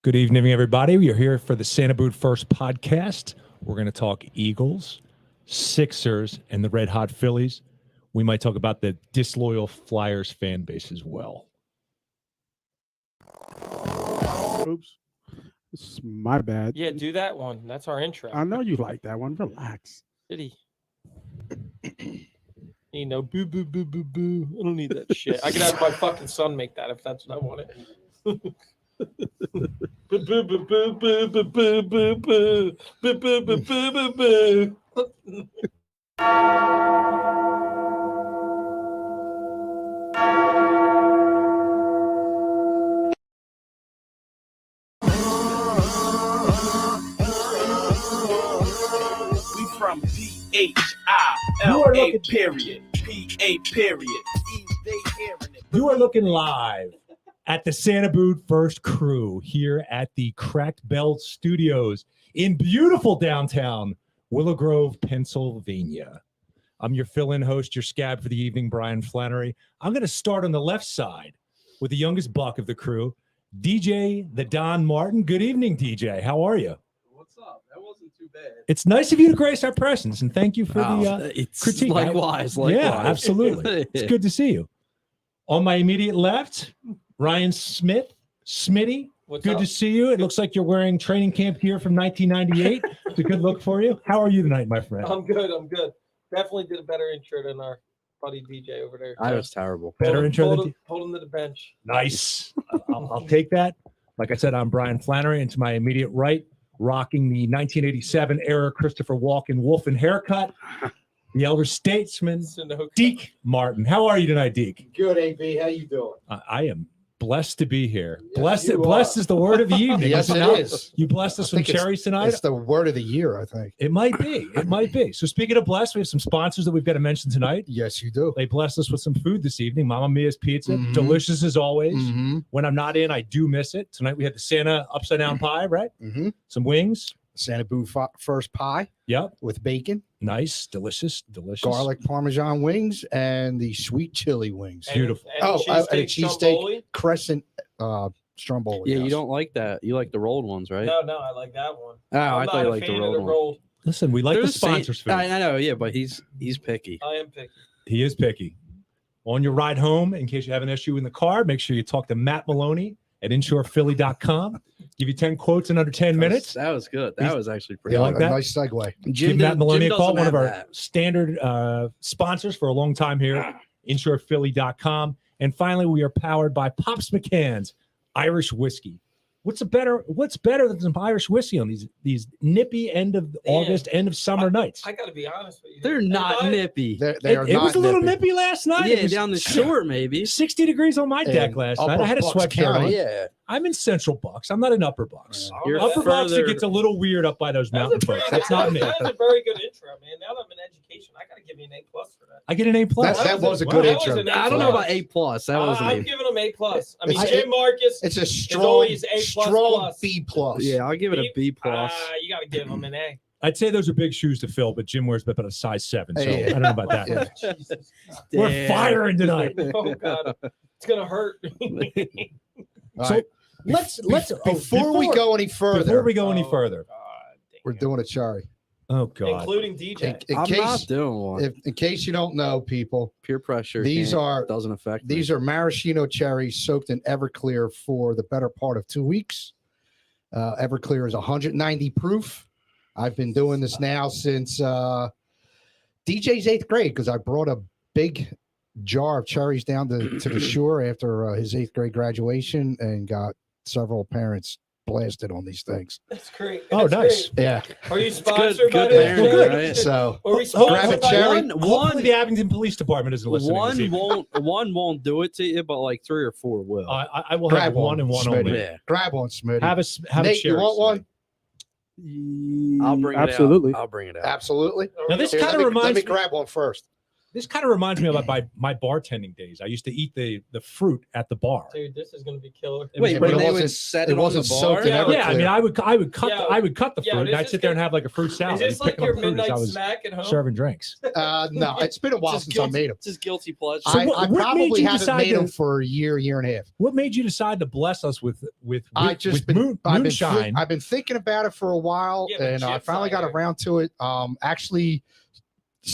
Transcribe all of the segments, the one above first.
Good evening, everybody. We are here for the Santa Boot First podcast. We're going to talk Eagles, Sixers, and the Red Hot Phillies. We might talk about the disloyal Flyers fan base as well. Oops. It's my bad. Yeah, do that one. That's our intro. I know you like that one. Relax. Did he? You know, boo, boo, boo, boo, boo. I don't need that shit. I could have my fucking son make that if that's what I wanted. Boo, boo, boo, boo, boo, boo, boo, boo, boo, boo, boo, boo, boo, boo, boo. We from P-H-I-L-A period. P-A period. They hearing it. You are looking live at the Santa Boot First crew here at the Cracked Bell Studios in beautiful downtown Willow Grove, Pennsylvania. I'm your fill-in host, your scab for the evening, Brian Flannery. I'm going to start on the left side with the youngest buck of the crew, DJ the Don Martin. Good evening, DJ. How are you? What's up? That wasn't too bad. It's nice of you to grace our presence, and thank you for the It's critique. likewise. Yeah, absolutely. It's good to see you. On my immediate left, Ryan Smith, Smitty. What's Good up? to see you. It looks like you're wearing training camp gear from 1998. It's a good look for you. How are you tonight, my friend? I'm good. I'm good. Definitely did a better intro than our buddy DJ over there. I was terrible. Better intro than Hold him to the bench. Nice. I'll take that. Like I said, I'm Brian Flannery, and to my immediate right, rocking the 1987 era Christopher Walken Wolfen haircut, the elder statesman, Deke Martin. How are you tonight, Deke? Good, AB. How you doing? I am blessed to be here. Yes, Blessed is the word of the evening. Yes, is it not? is. You blessed us I with think cherries tonight? It's the word of the year, I think. It might be. It might be. So speaking of blessed, we have some sponsors that we've got to mention tonight. Yes, you do. They blessed us with some food this evening. Mama Mia's Pizza, Mhm. delicious as always. Mm-hmm. When I'm not in, I do miss it. Tonight we had the Santa upside down pie, right? Mm-hmm. Some wings. Santa Boot First pie Yep. with bacon, Nice. Delicious. garlic Parmesan wings, and the sweet chili wings. Beautiful. And a cheesesteak. Stromboli? Crescent Stromboli. Yeah, yes. you don't like that. You like the rolled ones, right? No, I like that one. Oh, I'm I not thought you a liked the fan of rolled one. rolled. Listen, we like They're the the same- sponsors food. I know, yeah, but he's picky. I am picky. He is picky. On your ride home, in case you have an issue in the car, make sure you talk to Matt Maloney at insurephilly.com. Give you 10 quotes in under 10 minutes. That was good. That was actually pretty You good. like that? Nice segue. Give Matt Maloney a call, doesn't one of have our that. standard sponsors for a long time here, insurephilly.com. And finally, we are powered by Pops McCann's Irish Whiskey. What's better than some Irish whiskey on these nippy end of August, end of summer nights? I got to be honest with you. They're not nippy. They are It not was a little nippy. nippy last night. Yeah, It was down the shore, maybe. 60 degrees on my deck And last upper night. I had a Bucks sweatshirt on. County. Yeah. I'm in Central Bucks. I'm not in Upper Bucks. You're Upper Bucks, it further- gets a little weird up by those mountain folks. That's not me. That was a very good intro, man. Now that I'm in education, I got to give you an A+ for that. I get an A+. That was a good That was intro. an I don't know about A+. That wasn't I'm A. giving him A+. I mean, It's- Jim Marcus. It's a strong, always A++. strong B+. Yeah, I'll give it a B+. You got to give him an A. I'd say those are big shoes to fill, but Jim wears about a size 7, so Hey. I don't know about that. Yeah. Jesus. We're Damn. firing tonight. Oh God, it's gonna hurt. All So right. let's Before we go any further, Oh, further, God, damn. we're doing a cherry. oh god, including DJ. In I'm case, not doing one. in case you don't know, people, Peer pressure. these are doesn't affect me. these are maraschino cherries soaked in Everclear for the better part of 2 weeks. Everclear is 190 proof. I've been doing this now since DJ's 8th grade because I brought a big jar of cherries down to the shore after his 8th grade graduation and got several parents blasted on these things. That's great. Oh, That's nice. Yeah. great. Are you sponsored good by parenting, this? right? So Are we grab a sponsored by cherry. this? Hopefully the Abington Police Department isn't listening. this One evening. won't do it to you, but like 3 or 4 will. I will Grab have one and one Smitty. only. Yeah. grab one, Smitty. Have a Nate, you cherry, want one? I'll bring Absolutely. it out. I'll bring it out. Absolutely. Now this Here, kind of let me reminds me. grab one first. This kind of reminds me of my bartending days. I used to eat the fruit at the bar. Dude, this is gonna be killer. Wait, but when it they would wasn't- set it it on wasn't the bar? soaked in Yeah, Everclear. Yeah, I mean, I would cut Yeah, the yeah, fruit, and this I'd is sit there and good. have like a fruit salad. Is this I'd like pick up your fruit as midnight I was snack at home? serving drinks. No, it's been a while Just since I guilty- made them. Just guilty pleasure. So I what made probably you haven't decide made them to- for a year and a half. What made you decide to bless us with I've moonshine? been thinking about it for a while, Yeah, but and I Chip's finally not got here. around to it. Actually,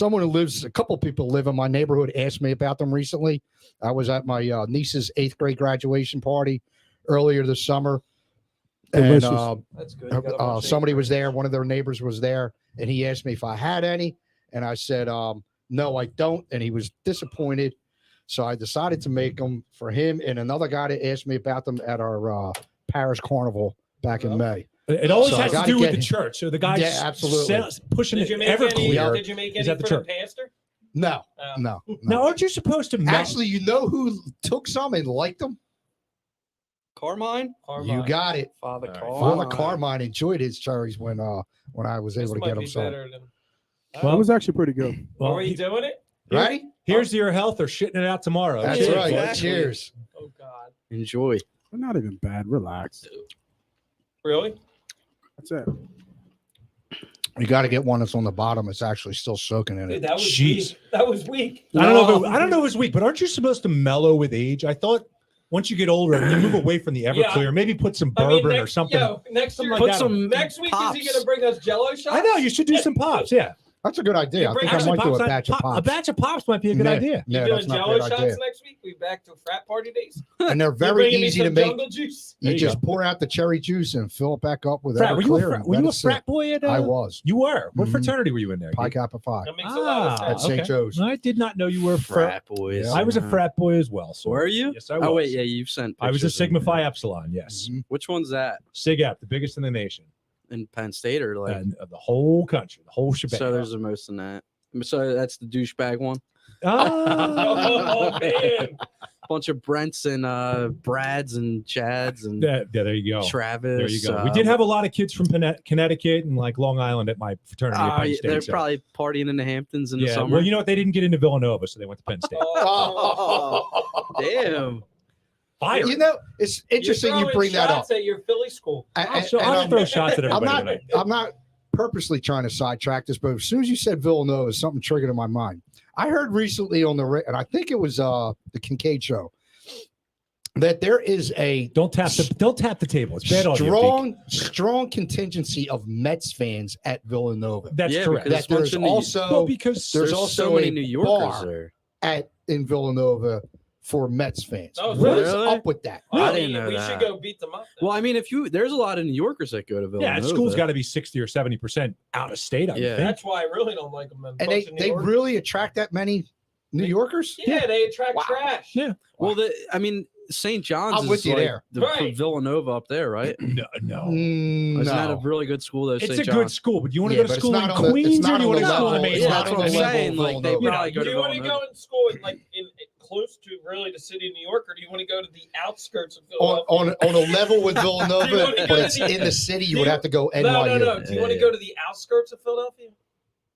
a couple people live in my neighborhood asked me about them recently. I was at my niece's 8th grade graduation party earlier this summer, and Delicious. That's good. You got a bunch of somebody was ingredients. there. One of their neighbors was there, and he asked me if I had any, and I said, no, I don't. And he was disappointed. So I decided to make them for him and another guy that asked me about them at our Paris Carnival back in May. It always So I has to gotta do with get- the church. So the guy Yeah, absolutely. pushing Did it you make any? Everclear. Did you make is any at the for the church. pastor? No, Oh. no. Now, aren't you supposed to melt? Actually, you know who took some and liked them? Carmine? You got it. Father All right. Carmine. Father Carmine enjoyed his cherries when I was This able to might get be them some. better than. That was actually pretty good. Well, Are you doing it? Ready? here's to your health or shitting it out tomorrow. That's Yeah, right. exactly. Cheers. Oh God. Enjoy. They're not even bad. Relax. Really? That's it. You got to get one that's on the bottom. It's actually still soaking in Dude, it. that was Jeez. weak. That was weak. I don't know if it was weak, but aren't you supposed to mellow with age? I thought once you get older and you move away from the Everclear, maybe put some bourbon or something. Next Something year, like Put that. some next week pops. is he gonna bring us Jello shots? I know you should do some pops. Yeah, That's a good idea. You I bring- think I might do a Pops, batch of pops. A batch of pops might be a good Yeah. idea. You Yeah, doing that's not a Jello bad shots idea. next week? We back to frat party days. And they're You very bringing me easy to some make. Jungle juice. You There you just pour out the cherry juice and fill it back up with Frat, were you a Everclear. frat, and were you let a it sit. frat boy at? I was. You were. What Mhm. fraternity were you in there? Pi Kappa Phi. That makes a lot of Ah, sense. At St. okay. Joe's. I did not know you were a frat. Frat boys. I was a frat boy as well. So Were you? Yes, I was. Oh, wait. Yeah, you've sent I was a pictures of Sigma me. Phi Epsilon. Yes, Mhm. Which one's that? Sig Ep, the biggest in the nation, In Penn State or like? and of the whole country, the whole shebang. So there's the most in that. So that's the douchebag one. Oh, man. Bunch of Brents and Brads and Chads and yeah, there you go. Travis. There you go. We did have a lot of kids from Connecticut and like Long Island at my fraternity at Penn State. they're so- probably partying in the Hamptons in the yeah. summer. Well, you know what? They didn't get into Villanova, so they went to Penn State. Oh, Damn. Fire. You know, it's interesting You're you throwing bring that up. shots at your Philly school. So And I'll I'm- throw shots at I'm everybody not. tonight. I'm not purposely trying to sidetrack this, but as soon as you said Villanova, something triggered in my mind. I heard recently on and I think it was the Kincaid show, that there is a Don't tap the table. It's bad audio. Pete. strong contingency of Mets fans at Villanova. That's Yeah, correct. because That there's bunch of New- also Well, because there's so also many a New Yorkers bar there. in Villanova for Mets fans. Oh, What is really? up with that? I didn't know we that. should go beat them up. then. Well, I mean, there's a lot of New Yorkers that go to Villanova. yeah, school's got to be 60 or 70% out of state. I Yeah. think. That's why I really don't like them. Then. And Bunch of New they Yorkers. really attract that many New Yorkers? Yeah, they attract Wow. trash. Yeah. Well, I mean, St. John's I'm is with you like there. the Right. Villanova up there, right? No. Mm, Isn't that a no. really good school, though? It's St. a John's? good school, but you want to Yeah, go to but it's school not in on the- it's Queens not or you on want to the go to school in level- Mason? Yeah, not that's on what I'm the level saying. of Like, they Villanova. probably go Do to you want to Villanova. go in school in close to really the city of New York, or do you want to go to the outskirts of On, Philadelphia? on a level with Do you Villanova, wanna go but to it's the- in the city, do you would you- have to go NYU. No. Do you want to go to the outskirts of Philadelphia?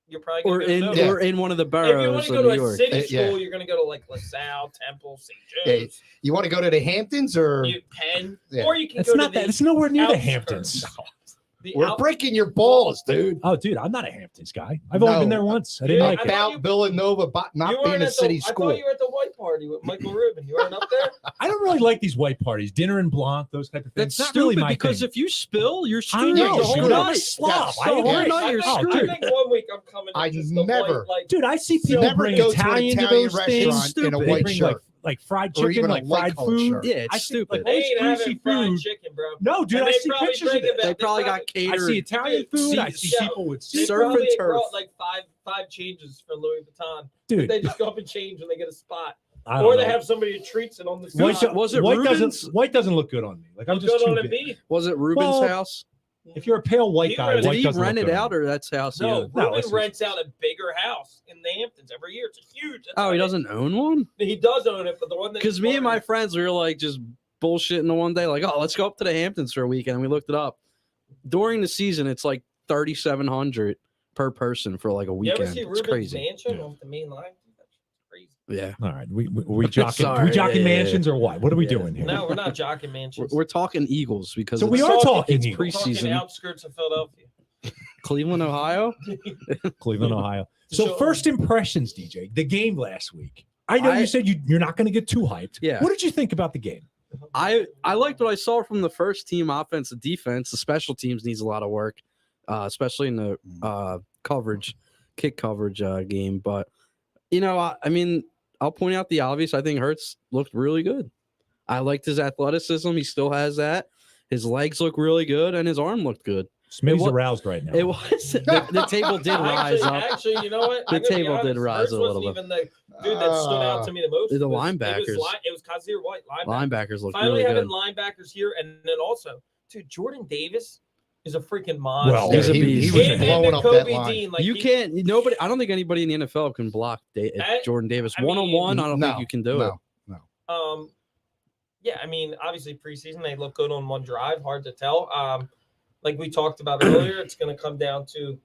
You're probably Or going in to Yeah. or in one of the If you want boroughs to of go New to a York. city Yeah. school, you're going to go to like LaSalle, Temple, St. Yeah. Joe's, You want to go to the Hamptons or Penn, Yeah. or you can It's go not to the that. It's nowhere near the outskirts. Hamptons. The we're out- breaking your balls, dude. Oh, dude, I'm not a Hamptons guy. I've only No. been there once. I didn't Yeah, like I it. thought About you- Villanova not You being weren't a at city I school. thought you were at the white party with Michael Rubin. You weren't up there? I don't really like these white parties, dinner and blanc, those type of things. That's It's not stupid really my because thing. if you spill, you're I screwed. know, Yeah, the you're whole screwed. I'm a night. slob. Yes. I The whole agree. night you're I screwed. think 1 week I'm coming. I just the never- white, like, Dude, I see You people never bring go to an Italian to Italian those things. restaurant in a They white bring shirt. like fried Or chicken, even a like light fried colored food. shirt. Yeah, it's I see, stupid. like, they ain't nice greasy having fried food. chicken, bro. No, dude, And I they see probably pictures of bring it. it They probably got I catered. see Italian food. I see Yeah. people with They Surf and probably turf. brought like five changes for Louis Vuitton. dude. They just go up and change when they get a spot, I don't or they know. have somebody who treats it on the White, side. Was it white Rubens? doesn't look good on me. Like I'm Look just good too on a big. beef. Was it Rubens' Well, house? If you're a pale white He guy, rented- white Did he doesn't rent look it good out on me. or that's house? he No, owned? No, Rubin it's- rents out a bigger house in the Hamptons every year. It's a huge. that's Oh, why he they- doesn't own one? He does own it, but the one that Because he's me and my running- friends, we were like just bullshitting the one day, like, oh, let's go up to the Hamptons for a weekend. And we looked it up. During the season, it's like $3,700 per person for like a You ever weekend. see It's Rubin's crazy. mansion off the main line? That crazy. Yeah. All right. We jocking, Sorry, we jocking yeah, yeah, mansions or what? What are we doing here? No, we're not jocking mansions. We're talking Eagles because So we it's- are talking it's Eagles. We're talking preseason. outskirts of Philadelphia. Cleveland, Ohio. Cleveland, Ohio. So Deshaun- first impressions, DJ, the game last week. I know you said you're not going to get too hyped. Yeah. What did you think about the game? I liked what I saw from the first team offense and defense. The special teams needs a lot of work, especially in the kick coverage game. But I mean, I'll point out the obvious. I think Hurts looked really good. I liked his athleticism. He still has that. His legs look really good, and his arm looked good. Smitty's aroused right now. It was the table did rise up. Actually, you know what? The I'm gonna be table did honest, rise Hurts a little wasn't bit. even the dude that stood out to me the most. The It was linebackers. It was Kazir White. Linebackers. Linebackers look Finally really having good. linebackers here, and then also, dude, Jordan Davis is a freaking monster. Well, He's a he beast. was Him blowing and up that Kobe line. Dean, like You he- can't. Nobody. I don't think anybody in the NFL can block Jordan Davis I mean, 1-on-1. I don't think you can do it. No. Yeah, I mean, obviously preseason they look good on one drive. Hard to tell. Like we talked about earlier, it's going to come down to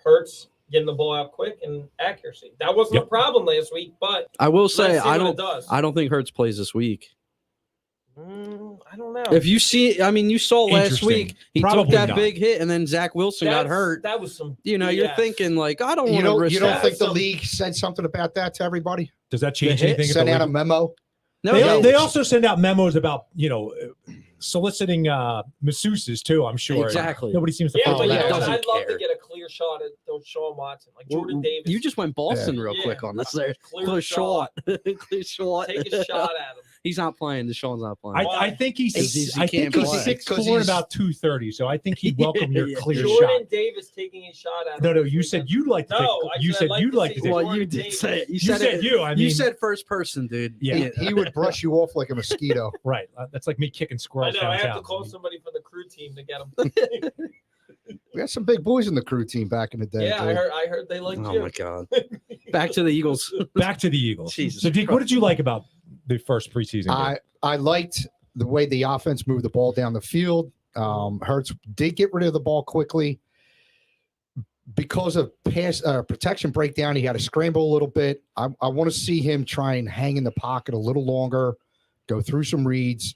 Hurts getting the ball out quick and accuracy. That wasn't a problem last week, but I will let's say see I what it don't. does. I don't think Hurts plays this week. I don't know. If you see, I mean, you saw last Interesting. week he Probably took that not. big hit, and then Zach Wilson got That's- hurt. That was some. You're BS. thinking like, I don't You want to don't, risk you don't that. think the Some- league said something about that to everybody? Does that change hit anything? Sent out a memo? No, They also send out memos about soliciting masseuses too. I'm sure. Exactly. Nobody seems to Yeah, follow but that. you know, doesn't I'd love care. to get a clear shot at Deshaun Watson, like Jordan Davis. You just went Boston real Yeah. quick on this. There, Clear shot, clear shot. take a shot at him. He's not playing. Deshaun's not playing. I think he's He I think can't he's play. 6'4" Because and he's- about 230. So I think he'd welcome your Yeah. clear Jordan shot. Davis taking a shot at him. No, this you said weekend. you'd like to. No, I you said said I'd like you'd to like see to. well, Jordan you did Davis. say it. You said it. you. I mean, You said first person, dude. Yeah. He would brush you off like a mosquito. right. That's like me kicking I squirrels know. I have downtown. to call somebody from the crew team to get him. We had some big boys in the crew team back in the day. Yeah, dude. I heard they liked Oh you. my god. Back to the Eagles. Back to the Eagles. Jesus So, Deke, what did you like about the first preseason game? I liked the way the offense moved the ball down the field. Hurts did get rid of the ball quickly because of pass protection breakdown. He had to scramble a little bit. I want to see him try and hang in the pocket a little longer, go through some reads,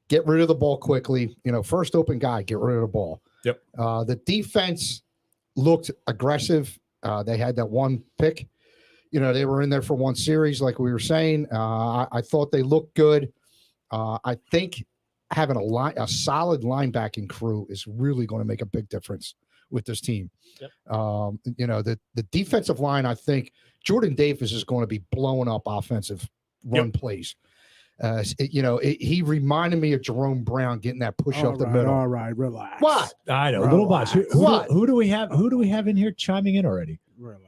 get rid of the ball quickly. First open guy, get rid of the ball. Yep. The defense looked aggressive. They had that one pick. They were in there for one series, like we were saying. I thought they looked good. I think having a solid linebacking crew is really going to make a big difference with this team. Yep. The defensive line, I think Jordan Davis is going to be blowing up offensive run plays. He reminded me of Jerome Brown getting that push up the middle. All right, relax. What? I know, Bro, little boss. what? Who do we have? Who do we have in here chiming in already? Relax.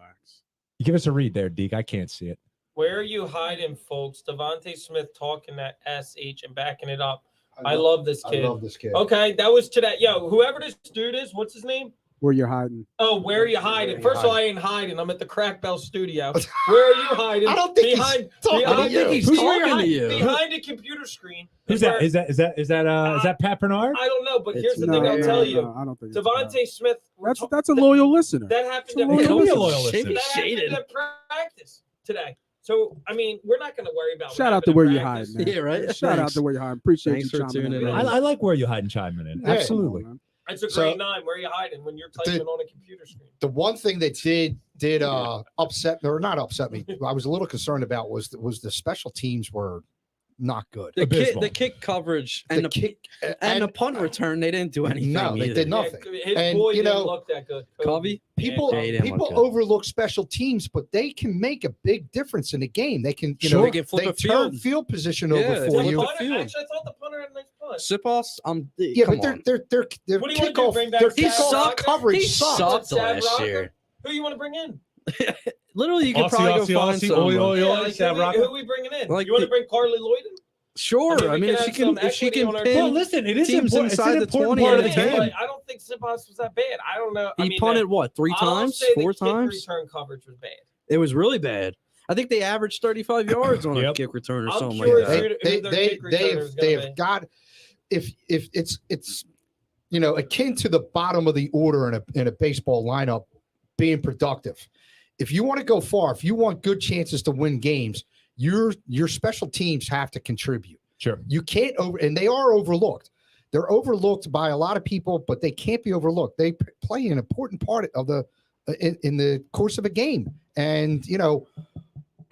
Give us a read there, Deke. I can't see it. Where are you hiding, folks? Devontae Smith talking that SH and backing it up. I love this kid. I love this kid. Okay, that was today. Yo, whoever this dude is, what's his name? Where you're hiding? Oh, where are you hiding? Where you First of all, I ain't hiding. I'm at the Crack Bell studio. Where are you hiding? I don't think he's behind, talking behind, to you. He's Who's talking where to you're you. hiding? Behind a computer screen. Who's that? Is that Pat Bernard? I don't know, but here's the No, thing I'll no, tell no, you. I don't think it's Devontae Smith. That's a loyal listener. That happened It's a at loyal Don't be a listener. loyal Shady. listener. that Shaded. happened at practice today. So I mean, we're not going to worry about. what Shout out to happened where at you practice. hide, man. Yeah, right. Shout out Thanks. to where you hide. Appreciate Thanks you for chiming tuning in. in. I like where you hide and chiming in. Yeah. Absolutely. It's a So- great nine. Where are you hiding when you're typing on a computer screen? The one thing that did upset or not upset me, I was a little concerned about was the special teams were not good. Abysmal. The kick coverage and the kick and the punt return, they didn't do anything. No, they either. did nothing. His And, boy you didn't know, look that good. Covey? People Yeah, they didn't people look good. overlook special teams, but they can make a big difference in the game. They can Sure, they can flip a turn field. field position Yeah, over they for flip you. a Punter, field. actually, I thought the punter had a nice punt. Sipos, Yeah, come but on. their What do you want to do? kickoff Bring back their Sam kickoff Rocker? coverage He sucked. sucked Sam last Rocker? year. Who you want to bring in? Literally, you could Aussie, probably Aussie, go find Aussie, someone. oi, oi, Yeah, oi. like, Sam who Rocker? we bringing in? Like You want to the- bring Carly Lloyd? Sure, I I mean, we mean, can if she have can, some if she equity can on our pin, team. Well, listen, it is Teams important. It's inside an the important 20 part of are the the game. But I don't think Sipos was that bad. I don't know. I he mean, punted what, 3 I'll times, say the 4 kick times? return coverage was bad. It was really bad. I think they averaged 35 yards on a Yep. kick return or I'm something curious like who that. their kick returner is gonna they've be. got if it's akin to the bottom of the order in a baseball lineup being productive. if you want to go far, if you want good chances to win games, your special teams have to contribute. Sure. You can't and they are overlooked. They're overlooked by a lot of people, but they can't be overlooked. They play an important part of in the course of a game. And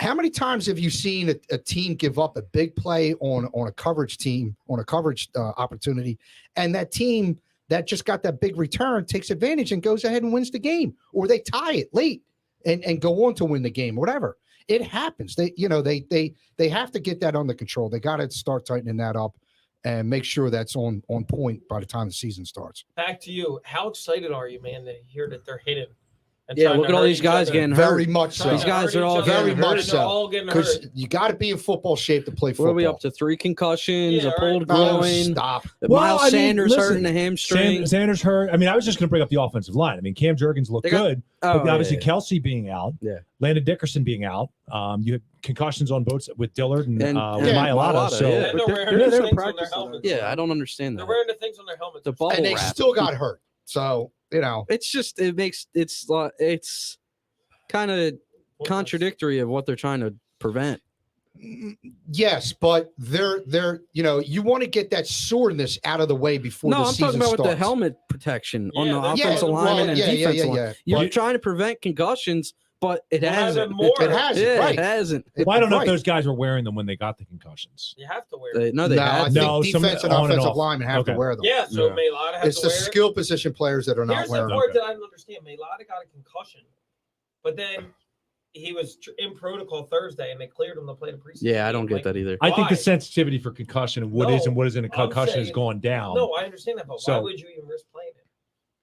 how many times have you seen a team give up a big play on a coverage opportunity, and that team that just got that big return takes advantage and goes ahead and wins the game, or they tie it late and go on to win the game, whatever. It happens. They have to get that under control. They got to start tightening that up and make sure that's on point by the time the season starts. Back to you. How excited are you, man, to hear that they're hitting? Yeah, look at all these guys getting hurt. Very much so. These guys are all very getting much hurt. so. Because you got to be in football shape to play football. What are we up to? 3 concussions, Yeah, a pulled Oh, groin. stop. Miles Sanders hurting a hamstring. Sanders hurt. I mean, I was just going to bring up the offensive line. I mean, Cam Jurgens looked good, but obviously Kelsey being out, Landon Dickerson being out. You had concussions on both with Dillard and Mailata. So Yeah, they're wearing the things on their helmets. Yeah, I don't understand that. They're wearing the things on their helmets. The bubble And they wrap. still got hurt. So, It's just it's kind of contradictory of what they're trying to prevent. yes, but they're you want to get that soreness out of the way before the I'm season talking about starts. with the helmet protection on the Yeah, offensive lineman and defensive line. You're But trying to prevent concussions, but it We'll have hasn't. it more. It hasn't, Yeah, right. it hasn't. well, I don't know if Right. those guys were wearing them when they got the concussions. You have to wear They it. had. I think No, some defense and on and offensive off. linemen have to Okay. wear them. Yeah, so Yeah. Mailata has It's to the wear skill position players that are it. not Here's the wearing them. part that I don't understand. Mailata got a concussion, but then he was in protocol Thursday, and they cleared him to play the preseason. Yeah, I don't game. get that either. I think Why? the sensitivity for concussion and what is and what isn't a I'm concussion has saying- gone down. No, I understand that, but why So- would you even risk playing it?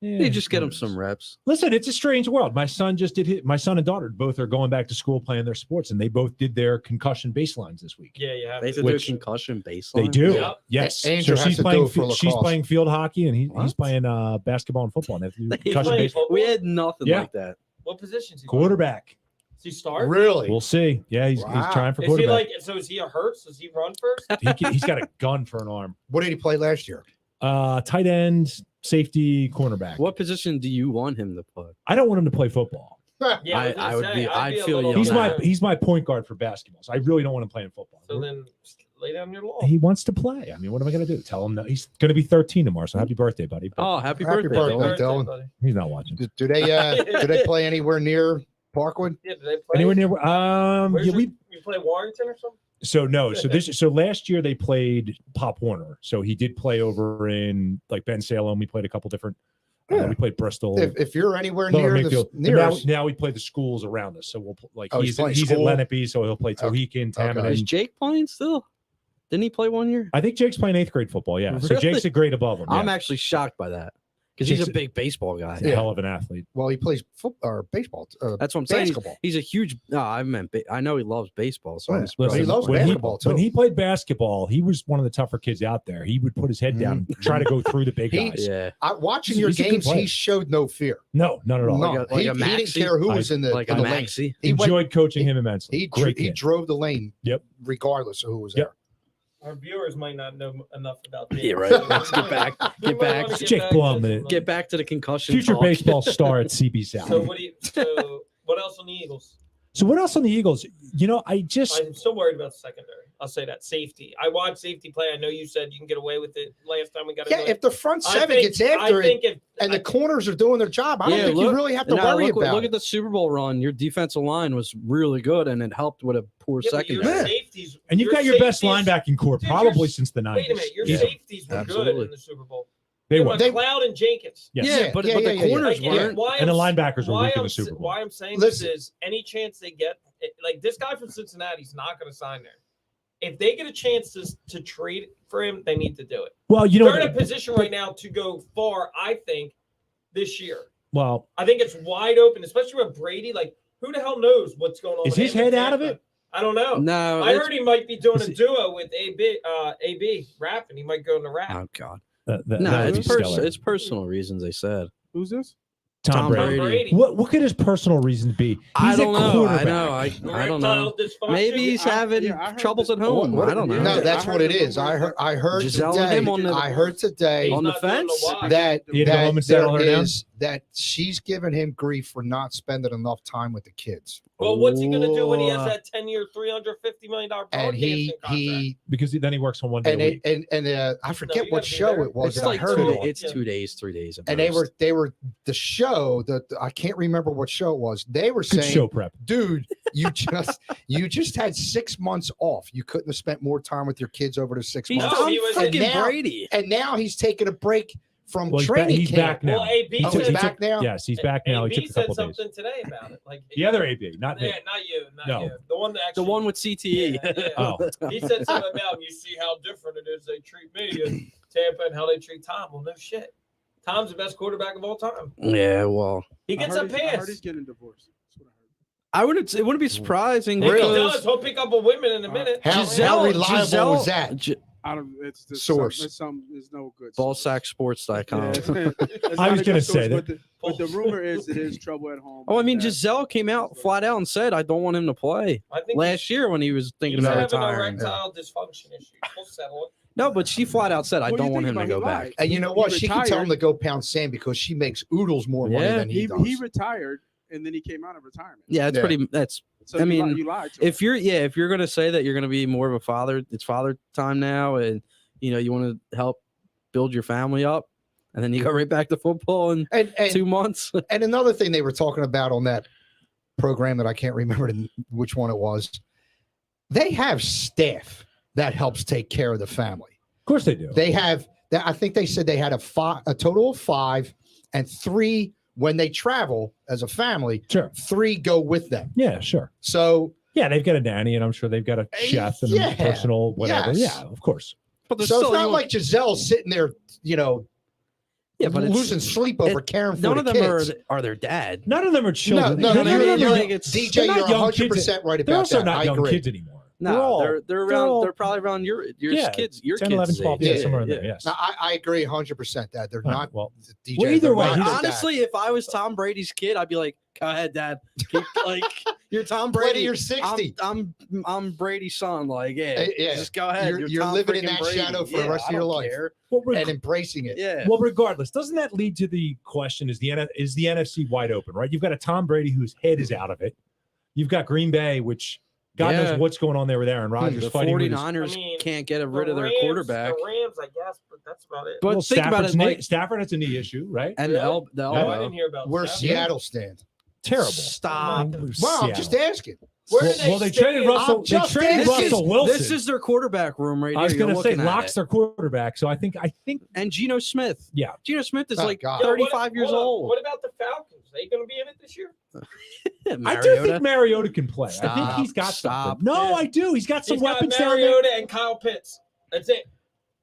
You just get them some reps. Listen, it's a strange world. My son my son and daughter both are going back to school playing their sports, and they both did their concussion baselines this week. Yeah, you have They to. have to do a Which- concussion baseline. They do. Yep. Yes. Andrew So has she's to do playing it for she's lacrosse. playing field hockey, and he's What? playing basketball and football. And they have to do He's concussion playing baseball. football? We had nothing Yeah. like that. What position is he? Quarterback. Does he start? Really? We'll see. Yeah, he's Wow. trying for Is he quarterback. is he a Hurts? Does he run first? He's got a gun for an arm. What did he play last year? Tight end, safety, cornerback. What position do you want him to play? I don't want him to play football. Yeah, I would be- I'd a feel little- you on He's that. he's my point guard for basketball. So I really don't want him playing football. So then lay down your law. He wants to play. I mean, what am I going to do? Tell him that he's going to be 13 tomorrow. So happy birthday, buddy. But Oh, happy Happy birthday! birthday. Dylan. Dylan. buddy. he's not watching. Do they play anywhere near Parkwood? Yeah, do they play? Anywhere near? Where's Yeah, your- you play Warrington or something? So no. So last year they played Pop Warner. So he did play over in like Ben Salem. We played a couple different. Yeah. We played Bristol. If you're anywhere Lower near the Midfield. But near us, now we play the schools around us. So we'll like Oh, he's he's playing at school? Lenape, so he'll play Tohickon, Tamanend. Is Jake playing still? Didn't he play one year? I think Jake's playing 8th grade football. Yeah. So Really? Jake's a grade above him. I'm yeah. actually shocked by that because he's Jake's a big baseball guy. He's a hell of an athlete. well, he plays football or baseball. That's what I'm saying. Basketball. He's a huge. No, I meant. I know he loves baseball, so Yeah. I'm Well, surprised. he loves when basketball, too. When he played basketball, he was one of the tougher kids out there. He would put his head down, try to go through the big He- guys. Yeah, Watching He's your a good games, player. he showed no fear. No, none at all. No, Like a he didn't Maxey? care who was in the like in a the lane. Maxey. He went- Enjoyed coaching him immensely. He Great he kid. drove the lane. Yep. Regardless of who was Yep. there. Our viewers might not know enough about this. Yeah, right. Let's get back. We Get might back. wanna Jake back Blum, to man. some, Get back to the concussion. Future talk. baseball star at CB South. So what else on the Eagles? So what else on the Eagles? You know, I just I'm still worried about the secondary. I'll say that safety. I watched safety play. I know you said you can get away with it last time we got. Yeah, if the front seven gets after I it think if, and the corners are doing their job, I don't Yeah, think you really have to Now, worry look, about look it. at the Super Bowl run. Your defensive line was really good, and it helped with a poor yeah, but your secondary. safeties, and you've got your best safeties- linebacking core Dude, probably your- since the 90s. Wait a minute, your Yeah. safeties were good Absolutely. in the Super Bowl. They Yeah, were. but McLeod and Jenkins. Yes. Yeah, but the corners Like, weren't. why And the I'm- linebackers were why weak in I'm the s- Super Bowl. Why I'm saying Listen. this is any chance they get, like this guy from Cincinnati's not going to sign there. If they get a chance to trade for him, they need to do it. Well, you know, They're in a position right now to go far, I think, this year. well, I think it's wide open, especially with Brady. Like, who the hell knows what's going on? Is with his him in head out of Tampa? it? I don't know. No, I it's- heard he might be doing Is a it- duo with AB rapping. He might go in the rap. Oh God. that No, would it's be stellar. it's personal reasons. They said. Who's this? Tom Brady. What could his personal reasons be? He's I don't a know. quarterback. I don't know. Maybe he's having troubles at home. I don't know. No, that's what it is. I heard Giselle today. and him on the- I heard today on the fence. that You had to go home and settle her down? that she's giving him grief for not spending enough time with the kids. Well, what's he gonna do when he has that 10-year, $350 million And he Because then he works on one day a week. and I forget you what gotta be show there. it was. It's that I like heard it on. it's 2 days, 3 days. at And most. they were the show that I can't remember what show it was. They were Good saying, show prep. dude, you just had 6 months off. You couldn't have spent more time with your kids over the 6 He's months. No, Tom he was- freaking and now- Brady. And now he's taking a break from Well, training he's camp. back now. Well, AB Oh, said, he's back now? Yes, he's back now. He AB took a said couple days. something today about it. Like The other AB, not me. yeah, not you, not No. you. The one that The actually, one with CTE. Yeah, yeah. Oh. He said something about you see how different it is they treat me in Tampa and how they treat Tom. Well, no shit. Tom's the best quarterback of all time. Yeah, well, He gets a I heard pass. he's getting divorced. That's what I heard. it wouldn't be surprising If he because does, he'll pick up a women in a minute. How reliable is that? I don't. It's just Source. It's no good. source. Ballsacksports.com. It's I not was a gonna good say source, that. But the rumor is it is trouble at home. Oh, I mean, That- Giselle came out flat out and said, "I don't want him to play." I think Last year when he was thinking he's about having retiring. erectile dysfunction issues. We'll settle it. No, but she flat out said, "I What do don't you want think him to about go he back." lied? And you know He what? She can tell him retired. to go pound sand because she makes oodles more money Yeah. than he does. He retired and then he came out of retirement. Yeah, it's Yeah. pretty. That's So I you mean, you lied to him. if you're gonna say that you're gonna be more of a father, it's father time now, and you want to help build your family up, and then you go right back to football in and 2 months. And another thing they were talking about on that program that I can't remember which one it was, they have staff that helps take care of the family. Of course they do. They have that. I think they said they had a total of 5, and 3 when they travel as a family. Sure. 3 go with them. Yeah, sure. So Yeah, they've got a nanny, and I'm sure they've got a chef and Yeah. personal whatever. Yes. Yeah, of course. But there's it's still, not like Giselle's sitting there, yeah, but losing sleep over caring for none the of them kids. are their dad. None of them are children. No, None no, of no, them no, are- like it's- DJ, they're not you're young 100% right They're about also that. not I young agree. kids anymore. No, They're they're all- around. They're probably around your Yeah, kids. Your 10, kids' 11, 12, age. yeah, somewhere in there, yes. No, I agree 100% that they're not Well, DJ. well, either they're way, not he's- his dad. Honestly, if I was Tom Brady's kid, I'd be like, "Go ahead, Dad. Like you're Tom Brady, Brady. you're 60. I'm Brady's son. Like, yeah, Yeah. just go ahead. You're Tom living in freaking that Brady. shadow for the Yeah, rest of I your don't life. care. and embracing it. Yeah. Well, regardless, doesn't that lead to the question: is the NFC wide open? Right? You've got a Tom Brady whose head is out of it. You've got Green Bay, which God Yeah. knows what's going on there with Aaron Rodgers The fighting with his- 49ers I mean, can't get rid of their Rams- quarterback. The Rams, I guess, but that's about it. But Well, think about Stafford's it, knee- like, Stafford has a knee issue, right? and Really? the elbow. No, I didn't hear about Where that. Seattle stand? Terrible. Stop. Well, I'm just asking. Where Well, did they well, they stay? traded Russell. I'm They just traded asking. Russell Wilson. This is their quarterback room right here. I was going to say Locke's their quarterback, so I think and Geno Smith. yeah. Geno Smith is Oh, like God. Yo, 35 years hold on. old. What about the Falcons? Are they going to be in it this year? I do think Mariota can play. I Stop, think he's got stop. something. No, Yeah. I do. He's got some He's got weapons down there. Mariota and Kyle Pitts. That's it.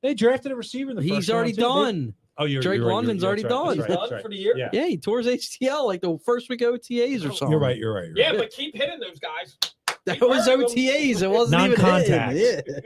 They drafted a receiver in the first He's round, already too. done. Oh, you're Drake you're right, London's you're- already that's right, done. that's He's right, done that's for right. the year. Yeah, Yeah, he tore his ACL like the first week OTAs or something. you're right. You're right. You're Yeah, right. but keep hitting those guys. That was OTAs. It wasn't even Non-contact. hitting. Yeah.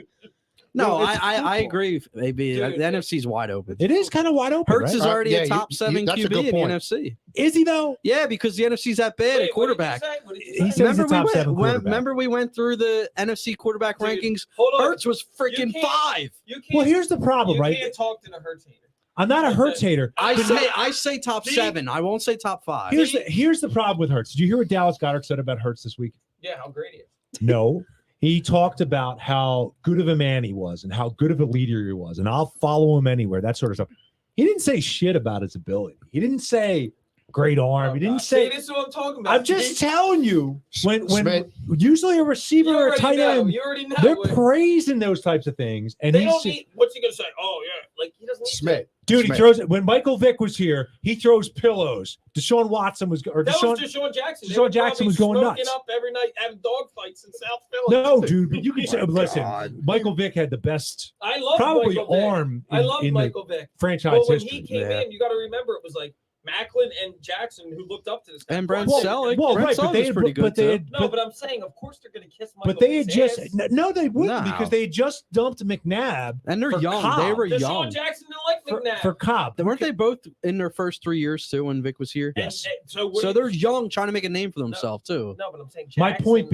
No, No, it's I football. agree. Maybe Dude, the NFC's wide open. It is kind of wide open. Hurts right? is already Yeah, a top 7 that's a QB good in the point. NFC. Is he though? Yeah, because the NFC's that bad at quarterback. He said he's a top 7 quarterback. Remember we went through the NFC quarterback Dude, rankings. Hold on. Hurts was freaking You can't- 5. You can't, Well, here's the problem, you right? can't talk to the Hurts hater. I'm not a Hurts hater. I say top See? 7. I won't say top 5. Here's the problem with Hurts. Did you hear what Dallas Goedert said about Hurts this week? Yeah, how great he is. No. He talked about how good of a man he was and how good of a leader he was, and I'll follow him anywhere, that sort of stuff. He didn't say shit about his ability. He didn't say great arm. He didn't say. See, this is what I'm talking about. I'm just telling you, when Smith. usually a receiver you or a already tight know. end, You already know. they're What- praising those types of things, and They he's don't need. What's he gonna say? Oh yeah, like he doesn't need to. Smith. dude. He Smith. throws it when Michael Vick was here. He throws pillows. Deshaun Watson was or That Deshaun. was Deshaun Jackson. They Deshaun were Jackson probably was going smoking nuts. up every night, having dog fights in South Philly. No, dude, but you can say, listen. God. Michael Vick had the best, I love probably Michael Vick. arm I in, love in the Michael Vick. franchise But when history. he came Yeah. in, you got to remember it was like Macklin and Jackson who looked up to this guy. And Brent Well, Selleck. Well, Brent right, but Selleck they was had, pretty good but they too. had, No, but I'm saying, of course they're going to kiss Michael but they had Vick's just ass. no, they wouldn't No. because they had just dumped McNabb. And they're for young. Cobb. They were Deshaun young. Jackson didn't like for Cobb. Weren't they both in their first 3 years too when Vic was here? Yes. So they're young, trying to make a name for themselves too. No, but I'm saying My point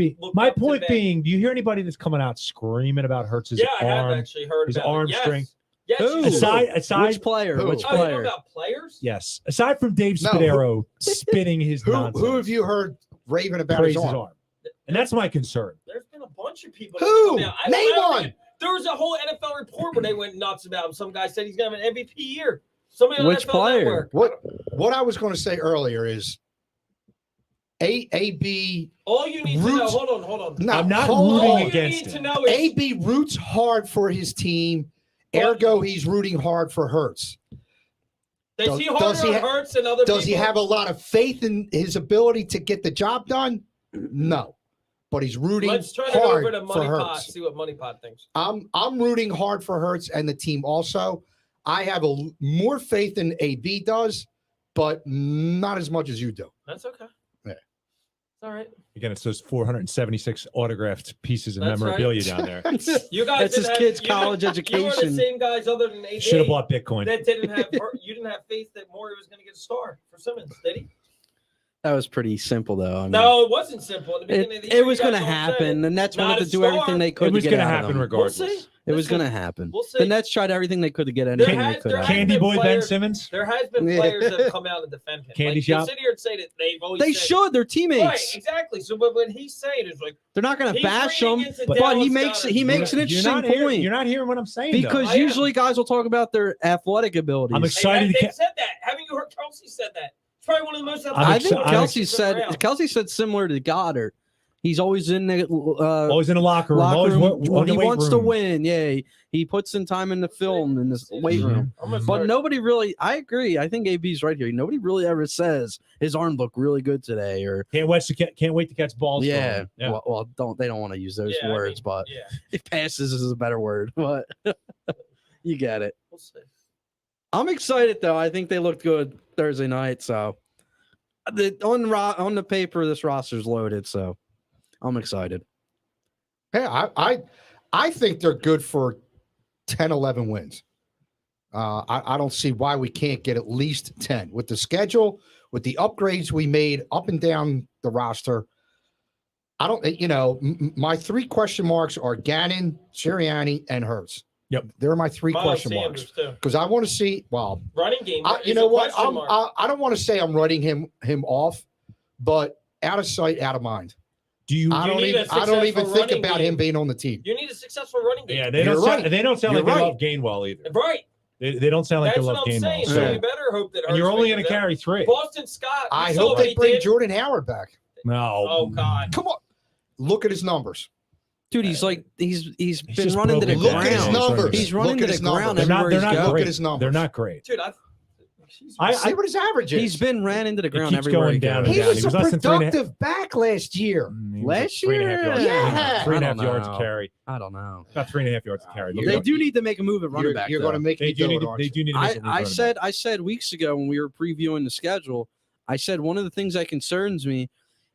Jackson being, do you hear anybody that's coming out screaming about Hurts' Yeah, I have arm? actually heard his about arm it. strength. Yes, Who? you do. Aside, Which player? Who? Which Oh, you know player? about players? yes. Aside from Dave No, Spadaro spinning his nonsense, Who have you heard raving about praise his his arm? arm, and that's my concern. There's been a bunch of people. Who? That come out. Name I one. read- There was a whole NFL report where they went nuts about him. Some guy said he's going to have an MVP year. Somebody on Which NFL player? Network. What I was going to say earlier is AB. All you need to know. Roots- Hold on. No, I'm not hold rooting All on. you against need to him. know is AB roots hard for his team. Ergo, he's rooting hard for Hurts. does he does harder he on ha- Hurts than other Does he people? have a lot of faith in his ability to get the job done? No, but he's rooting Let's try to go hard over to for Money Pot. Hurts. See what Money Pot thinks. I'm rooting hard for Hurts and the team also. I have more faith than AB does, but not as much as you do. That's okay. Yeah. It's all right. Again, it's those 476 autographed pieces of That's right. memorabilia down there. You guys That's his didn't have- kid's you- college You were the education. same guys other than AD Should have bought Bitcoin. that didn't have. You didn't have faith that Maury was going to get a star for Simmons, did he? That was pretty simple, though. I mean, No, it wasn't simple. At the beginning of the year, it was you going to guys all said happen. The Nets Not wanted a to do star. everything they could It was to going get to out of happen him. We'll regardless. see. It was Listen, going to happen. We'll see. The Nets tried everything they could to get There anything they has- could. there out of has him. Candy been boy Ben players- Simmons. There has been Yeah. players that have come out and defend him. Candy like, shop? You sit here and say that they've always They said, should. They're Right, teammates. exactly. So when he's saying it's like They're not going to he's bash reading him, into but Dallas he makes Goddard. he makes an You're interesting not hearing- point You're not hearing what I'm saying, though. because I am. usually guys will talk about their athletic abilities. I'm excited to They get. said that. Haven't you heard Kelsey said that? It's probably one of the most. I'm I ex- think I'm Kelsey said similar to Goddard. He's always in the Always in the locker room. locker Always room. in When the he weight wants to room. win, yeah, he puts in time in the film in this weight Mhm. room. I'm gonna But start- nobody really, I agree. I think AB's right here. Nobody really ever says his arm looked really good today, or Can't wait to catch balls. from yeah. him. Yeah. Well, they don't want to use those Yeah, I words, mean, but yeah, if passes is a better word. But you get it. we'll see. I'm excited though. I think they looked good Thursday night. So on the paper, this roster's loaded. So I'm excited. Yeah, I think they're good for 10, 11 wins. I don't see why we can't get at least 10 with the schedule, with the upgrades we made up and down the roster. I don't, my three question marks are Gannon, Sirianni, and Hurts. Yep. They're my three Miles question Sanders marks too. because I want to see, well, Running game. you is know a what? question mark. I don't want to say I'm writing him off, but out of sight, out of mind. Do you? I don't need a even think successful running about game. him being on the team. You need a successful running game. Yeah, they You're don't. right. They don't sound You're like they right. love Gainwell either. Right. They don't sound like That's they what love I'm Gainwell. saying. So, So you better hope that. and you're Hurts only going figures to it out. carry 3. Boston Scott. I you saw hope what they he bring did. Jordan Howard back. No. Oh God. Come on, look at his numbers. Dude, he's like he's been just running to the broken Look at his ground. numbers. He's running Look to at the his ground numbers. They're not. everywhere They're he's not going. Look at great. his numbers. They're not great. Dude, See what his average is. He's been ran into the It ground keeps everywhere going he down goes. and he down. was He a was less than 3.5 productive back last year. He was Last 3.5 year? yards. Yeah. 3.5 I don't yards to know. carry. I don't know. About 3.5 yards to carry. Look They it up. do need to make a move at running back. You're though. going to make They me do do need. it, To, aren't they you? do need to make a move running back. I said weeks ago when we were previewing the schedule, I said one of the things that concerns me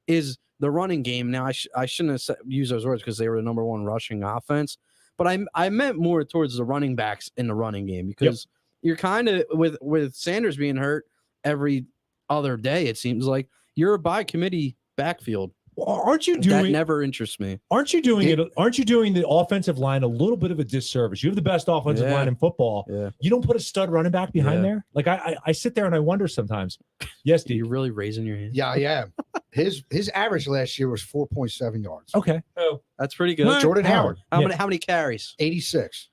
is the running game. Now I shouldn't have used those words because they were the number one rushing offense, but I meant more towards the running backs in the running game because you're kind of with Sanders being hurt every other day. It seems like you're a by committee backfield. Aren't you That doing? never interests me. Aren't you doing it? Aren't you doing the offensive line a little bit of a disservice? You have the best offensive Yeah. line in football. Yeah. You don't put a stud running back behind Yeah. there. Like I sit there and I wonder sometimes. Yes, Are you Steve. really raising your hand? Yeah, I am. His average last year was 4.7 yards. Okay. Oh, That's pretty good. Well, Jordan Howard, How many carries? 86,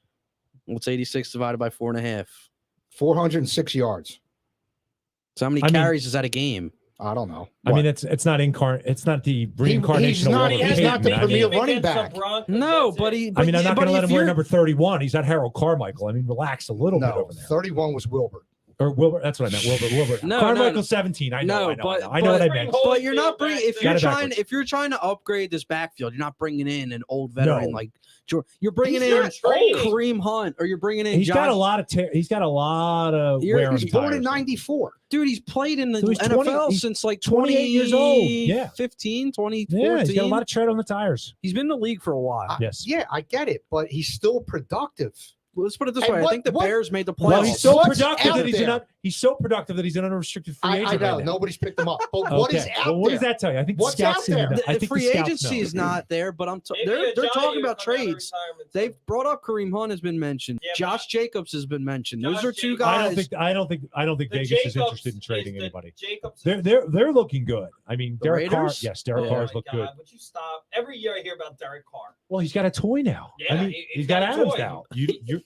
What's 86 divided by 4.5? 406 yards. So how many I mean- carries is that a game? I don't know. I mean, What? it's not It's not the reincarnation he's of not- Walter he's not the Payton. I mean, premier running against the back. Broncos, No, that's but it. he. I mean, I'm not going to let him wear you're- number 31. He's not Harold Carmichael. I mean, relax a little bit No, over there. 31 was Wilbur. Or Wilbur. That's what I meant. Wilbur. No, Carmichael no. 17. I know. No, I know. but- I know what I but- meant. But you're not bringing if Got you're it trying backwards. if you're trying to upgrade this backfield, you're not bringing in an old veteran No. like you're bringing He's in not trading. Kareem Hunt or you're bringing in He's got a Josh. lot of. He's got a lot of You're- wear on He was born tires. in 94. Dude, he's played in the So he's 20 NFL he's since like 28 years old. Yeah. 15, 2014. Yeah, he's got a lot of tread on the tires. He's been in the league for a while. Yes. Yeah, I get it, but he's still productive. let's put it this And way. I think the what- Bears made the playoffs. Well, he's so What's productive out that he's there? he's so productive that he's an unrestricted free agent. I know right now. nobody's picked him up. But what is Okay. out Well, what there? does that tell you? I think the What's scouts out see there? that. I The think free the scouts agency know. is not there, but Maybe they're Ajayi talking will about come out of trades. retirement They've soon. brought up Kareem Hunt has been mentioned. Yeah, but Josh Jacobs has been mentioned. Those Josh are two Jacobs- guys. I don't think The Vegas Jacobs is interested in is trading the- anybody. Jacobs. They're looking good. I mean, The Derek Carr. Raiders? Yes, Derek Oh Carr's my look good. God, would you stop? Every year I hear about Derek Carr. Well, he's got a toy now. Yeah, I mean, he's got a Adams toy. now. You're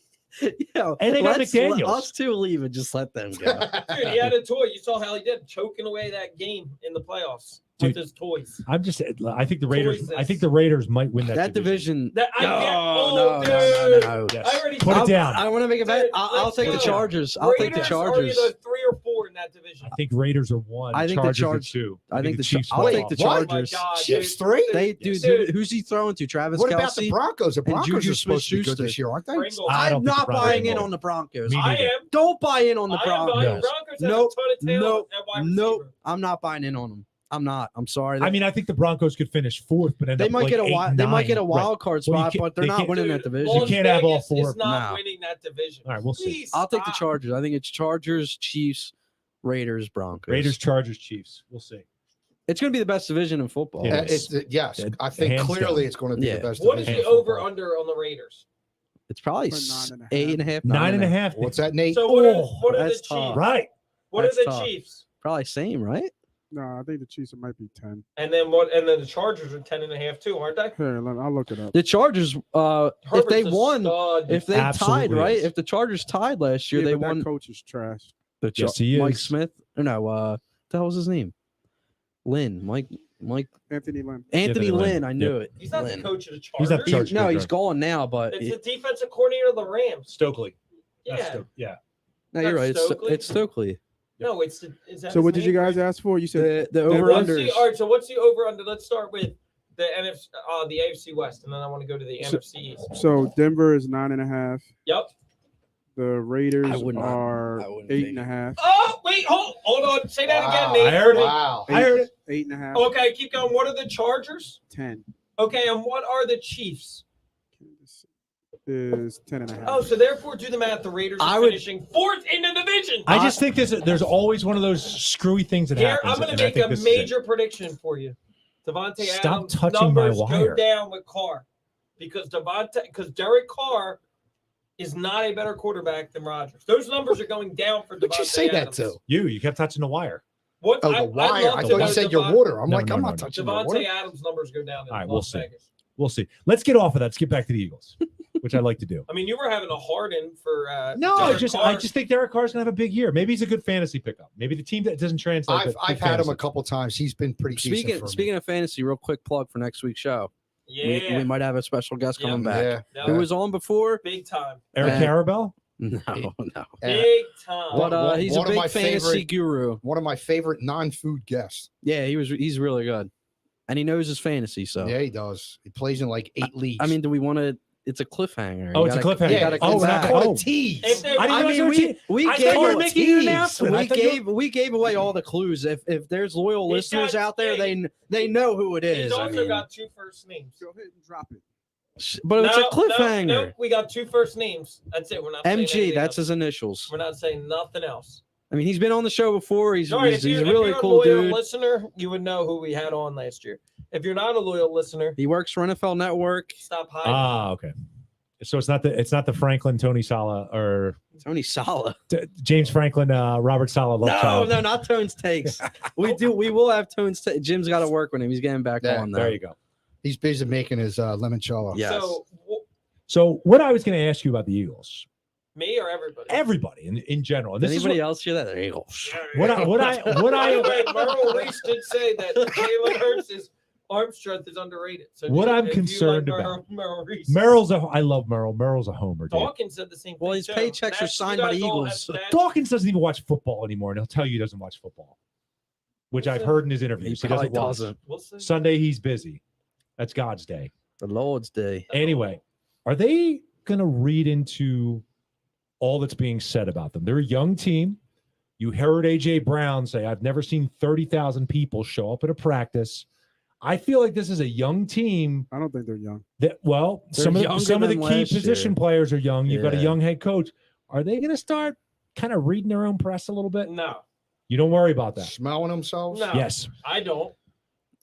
Yeah, And they got let's McDaniels. let us two leave and just let them go. Dude, he had a toy. You saw how he did, choking away that game in the playoffs Dude. with his toys. I'm just. I think the Raiders. Toys I think the Raiders might win that, That division. That, I No, get, no, dude. no, no, no. Yes. I already Put it down. I want to make a bet. Dude, I'll let's take the go. Chargers. I'll take the Raiders Chargers. Are either 3 or 4 in that division. I think Raiders are 1. I think the Chargers are Chargers- 2. I think the Chiefs. I'll fall take the off. What? Chargers. Oh my God, Chiefs dude. 3? They dude, Dude. who's he throwing to? Travis What Kelce about the Broncos? The and Broncos Juju are supposed to be good Smith-Schuster. this year, aren't they? Pringles. I don't I'm think not the Broncos buying in will. on the Broncos. Me I neither. am. Don't buy in on the I am buying Broncos. Broncos have Nope. a ton of talent Nope. at wide Nope. receiver. I'm not buying in on them. I'm not. I'm sorry. I mean, I think the Broncos could finish 4th, but end they up might like get a 8, wild. They might 9. get a Right. wild card Well, you spot, can't- but they're they not can't- winning Dude, that division. You Las can't have all Vegas 4. is not No. winning that division. All right, we'll see. Please I'll take the stop. Chargers. I think it's Chargers, Chiefs, Raiders, Broncos. Raiders, Chargers, Chiefs. We'll see. It's going to be the best division in football. Yeah. Yes, Yeah, I think hands clearly down. it's going to be Yeah. the best What is division. the in over football. under on the Raiders? It's probably For 9.5. 8.5. 9.5. What's that, Nate? So what are the that's Chiefs? tough. Right. What That's are the tough. Chiefs? Probably same, right? No, I think the Chiefs might be 10. And then what? And then the Chargers are 10.5 too, aren't they? Here, I'll look it up. The Chargers, if Herbert's they a won, stud. if they Absolutely tied, right? is. If the Chargers tied last year, Yeah, they but that won. coach is trash. The Yes, he Mike is. Smith. Or no, the hell was his name? Lynn. Mike. Anthony Lynn. Anthony Lynn. Lynn. I knew it. He's not Lynn. the coach of the He's not the Chargers. coach. No, he's gone now. But It's the defensive coordinator of the Rams. Stokely. Yeah. Yeah. no, you're not right. Stokely. It's Stokely. No, it's the. Is that So his what did you name? guys ask for? You said The Denver- over What's unders. the, all right, so what's the over under? Let's start with the NFC, the AFC West, and then I want to go to the So- NFC East. so Denver is 9.5. Yep. The Raiders I would not- are I wouldn't take 8.5. Oh wait, hold on. Say that Wow, again, Nate. I heard it. Wow. I heard it. 8.5. Okay, keep going. What are the Chargers? 10. Okay, and what are the Chiefs? Is 10.5. Oh, so therefore, do the math. The Raiders I are would- finishing 4th in the division. I just think there's always one of those screwy things that Here, happens. I'm going and to I make think a this is it. major prediction for you. Devontae Stop Adams touching my numbers wire. go down with Carr because Derek Carr is not a better quarterback than Rodgers. Those numbers are going down for Devontae Who'd you say that Adams. to? You kept touching the wire. What? Oh, the wire. love I to thought know you said your Devon- water. I'm No, like, no, I'm no, not no. touching your water. Devontae Adams' numbers go down in All right, we'll Las see. Vegas. We'll see. Let's get off of that. Let's get back to the Eagles, which I like to do. I mean, you were having a hard-in for No, I Derek just Carr. think Derek Carr's gonna have a big year. Maybe he's a good fantasy pickup. Maybe the team that doesn't translate. I've but good had him fantasy. a couple times. He's been pretty decent for me. Speaking of fantasy, real quick plug for next week's show. Yeah, We might have a special guest Yeah. coming back. Yeah. no, Who was on before? big time, Eric Uh, Carabell. No, no. big time. What- But he's a one of big my fantasy favorite- guru. One of my favorite non-food guests. Yeah, he's really good, and he knows his fantasy. So Yeah, he does. He plays in like 8 leagues. I mean, do we want to? It's a cliffhanger. Oh, You it's a gotta- cliffhanger. you yeah, gotta Oh, come we're not back. gonna- call oh. it tease. If they- I didn't I know mean, you were we I gave thought you were it making an tease. announcement. I we thought you were- gave away all the clues. If there's loyal He's listeners got- out there, yeah, they know who it He's is. I also mean, got 2 first names. Go ahead and drop it. but it's a No, cliffhanger. No, we got 2 first names. That's it. We're not saying MG, anything that's else. his initials. We're not saying nothing else. I mean, he's been on the show before. He's All right, he's, if he's a you're really a cool loyal dude. listener, you would know who we had on last year. If you're not a loyal listener, He works for NFL Network. stop hiding. Okay. So it's not the Franklin, Tony Sala, or Tony Sala. James Franklin, Robert Sala love No, child. no, not Tones takes. We will have Tones. Jim's got to work with him. He's getting back Yeah, on. There Though. you go. He's busy making his limoncello. Yes. So So what I was going to ask you about the Eagles, me or everybody? everybody in general. And this is Anybody what, else hear that? There you go. what I By the way, Merrill Reese did say that Jalen Hurts' arm strength is underrated. So What if I'm you concerned like about- Merrill Reese. Merrill's I love Merrill. Merrill's a homer. Dude. Dawkins said the same thing. Well, his too. paychecks are Matt, signed you by the guys all Eagles. have stats. Dawkins doesn't even watch football anymore, and he'll tell you he doesn't watch football, which I've heard in his He interviews. He probably doesn't watch. doesn't. We'll see. Sunday he's busy. That's God's day. The Lord's Day. Anyway, are they going to read into all that's being said about them? They're a young team. You heard AJ Brown say, "I've never seen 30,000 people show up at a practice. I feel like this is a young team. I don't think they're young. That well, They're some of younger the than key last position year. players are young. You've got a Yeah. young head coach. Are they going to start kind of reading their own press a little bit? No, You don't worry about that. Smelling themselves. no. Yes. I don't.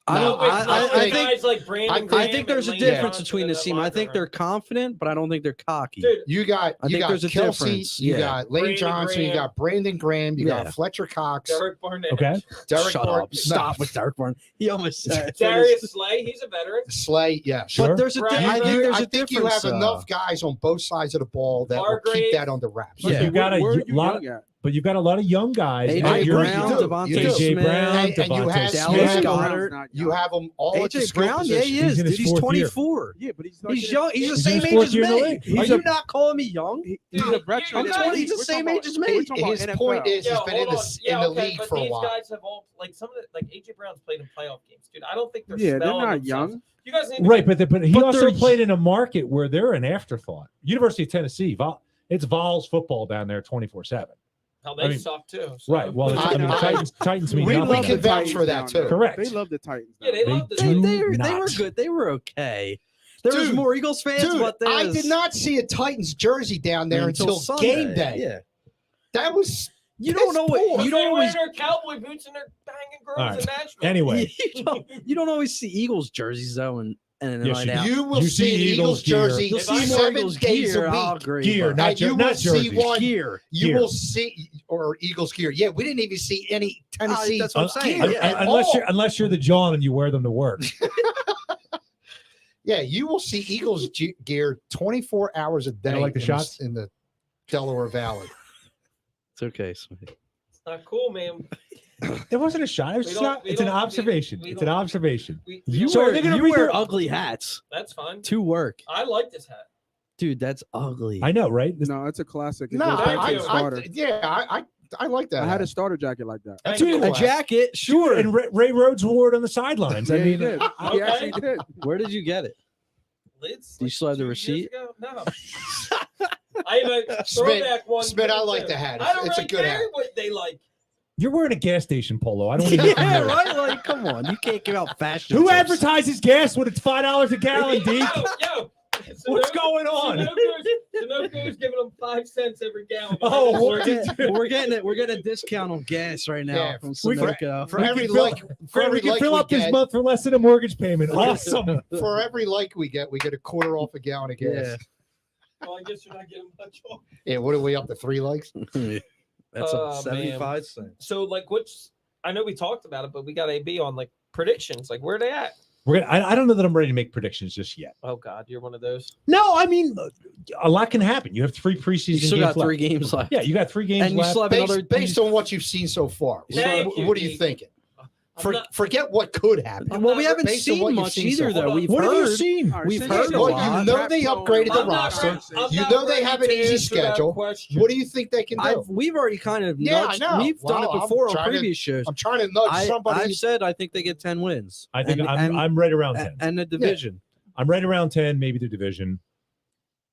I No, don't. I I think. guys like Brandon I Graham think there's a and Lane difference Johnson between in this that team. I locker think room. they're confident, but I don't think they're cocky. Dude, You got I think there's a Kelsey, difference. you Yeah. got Lane Brandon Johnson, you Graham. got Brandon Graham, you Yeah. got Fletcher Cox, Derek Barnett. Okay. Derek Shut Barr- up. Stop with Derek Barnett. He almost said Darius Slay, he's a veteran. Slay, yeah. Sure. But there's a. Right. I think there's I a think difference. you have enough guys on both sides of the ball that will Hargrave. keep that under wraps. But Yeah. you got a Where are you lot, young at? but you've got a lot of young guys. AJ at your- Brown, you do. Devonta You do. AJ Smith, Brown, And you Devonta have- Smith. Dallas have- Goddard. Not You young. have them all at the AJ skill Brown, yeah, position. he He's is. in his Dude, he's fourth year. 24. Yeah, but he's He's young. He's the He's in same his age fourth as year in the me. league. He's Are a- you not calling me young? He's Dude, a veteran. you in guys- the he's the league. same We're talking age as about- me. we're talking about His NFL. point is, he's Yo, been in hold on. the Yeah, okay, league but for a these while. guys have all some of the AJ Brown's played in playoff games, dude. I don't think they're Yeah, they're smelling not themselves. young. You guys need to Right, but he But also they're- played in a market where they're an afterthought. University of Tennessee, it's Vols football down there 24/7. Hell, they I mean, suck too. So. Right. Well, I- I mean, I- Titans mean we nothing. can vouch for that, down too. there. Correct. They love the Titans. Yeah, down they there. love the do They were not. good. They were okay. There was Dude, more Eagles fans, Dude, but I there's- did not see a Titans jersey down there until Sunday. game day. Yeah. That was You don't know what poor. you They don't wear always their cowboy boots and their banging girls All right. in Nashville. Anyway, you don't always see Eagles jerseys though, and a Yes, night you out. you will You see see an Eagles Eagles gear. jersey You'll If I see more 7 Eagles days gear. a I'll week. agree. gear, but- not, And you will not see jerseys. one- gear. You Gear. will see or Eagles gear. Yeah, we didn't even see any Tennessee that's what I'm saying, gear yeah. at unless all. unless you're the John and you wear them to work. Yeah, you will see Eagles gear 24 hours a day. like the in shots? in the Delaware Valley. It's okay. Sweet. It's not cool, man. It wasn't a shot. It was We just don't- not, we it's an don't- we- observation. we It's an don't- observation. You So are wear, they gonna you read wear their- ugly hats That's fine. to work, I like this hat. dude. That's ugly. I know, right? This- No, it's a classic. It No, goes back I- to the starter. I like that. I had a starter jacket like that. Thank Dude, you. a jacket, sure. And Ray Rhodes wore it on the sidelines. I Yeah, he mean, did. He Okay. actually did. Where did you get it? Lids, Do you still have the 2 years receipt? ago? No. I have a throwback one. Smith, I too. like the hat. I don't It's a really good care hat. what they like. you're wearing a gas station polo. I don't even Yeah, know. right. Like, come on, you can't give out fashion. Who tips. advertises gas when it's $5 a gallon, D? Yo. What's going on? Sunoco's giving them 5 cents every gallon. Oh, We're getting a discount on gas right now Yeah, from we- Sunoco. For We every can fill- like, for we every can like fill we up this get, month for less than a mortgage payment. Awesome. for every like we get a quarter off a gallon of gas. Yeah. Well, I guess you're not getting much off. Yeah, what are we up to? 3 likes? That's Oh, a 75 cents. So, like, I know we talked about it, but we got AB on like predictions. Like, where are they at? I don't know that I'm ready to make predictions just yet. Oh God, you're one of those. No, I mean, a lot can happen. You have 3 preseason You still games got 3 left. games left. Yeah, you got 3 games and you left. still have Based, another. based on what you've seen so far, Thank you, what are you Pete. thinking? I'm not- Forget what could happen. Well, we haven't Based on what seen you've much seen either, so though. far. We've What have you heard. seen? All right, We've since heard you a Well, lot. you know they upgraded the I'm not roster. ready- I'm You not know they ready have an to easy answer that schedule. question. What do you think they can do? We've already kind of Yeah, I nudged. know. We've done Well, it I'm before on trying to- previous shows. I'm trying to nudge somebody. I've said I think they get 10 wins. I think And- I'm right around 10. and the division. I'm right around 10, maybe the division.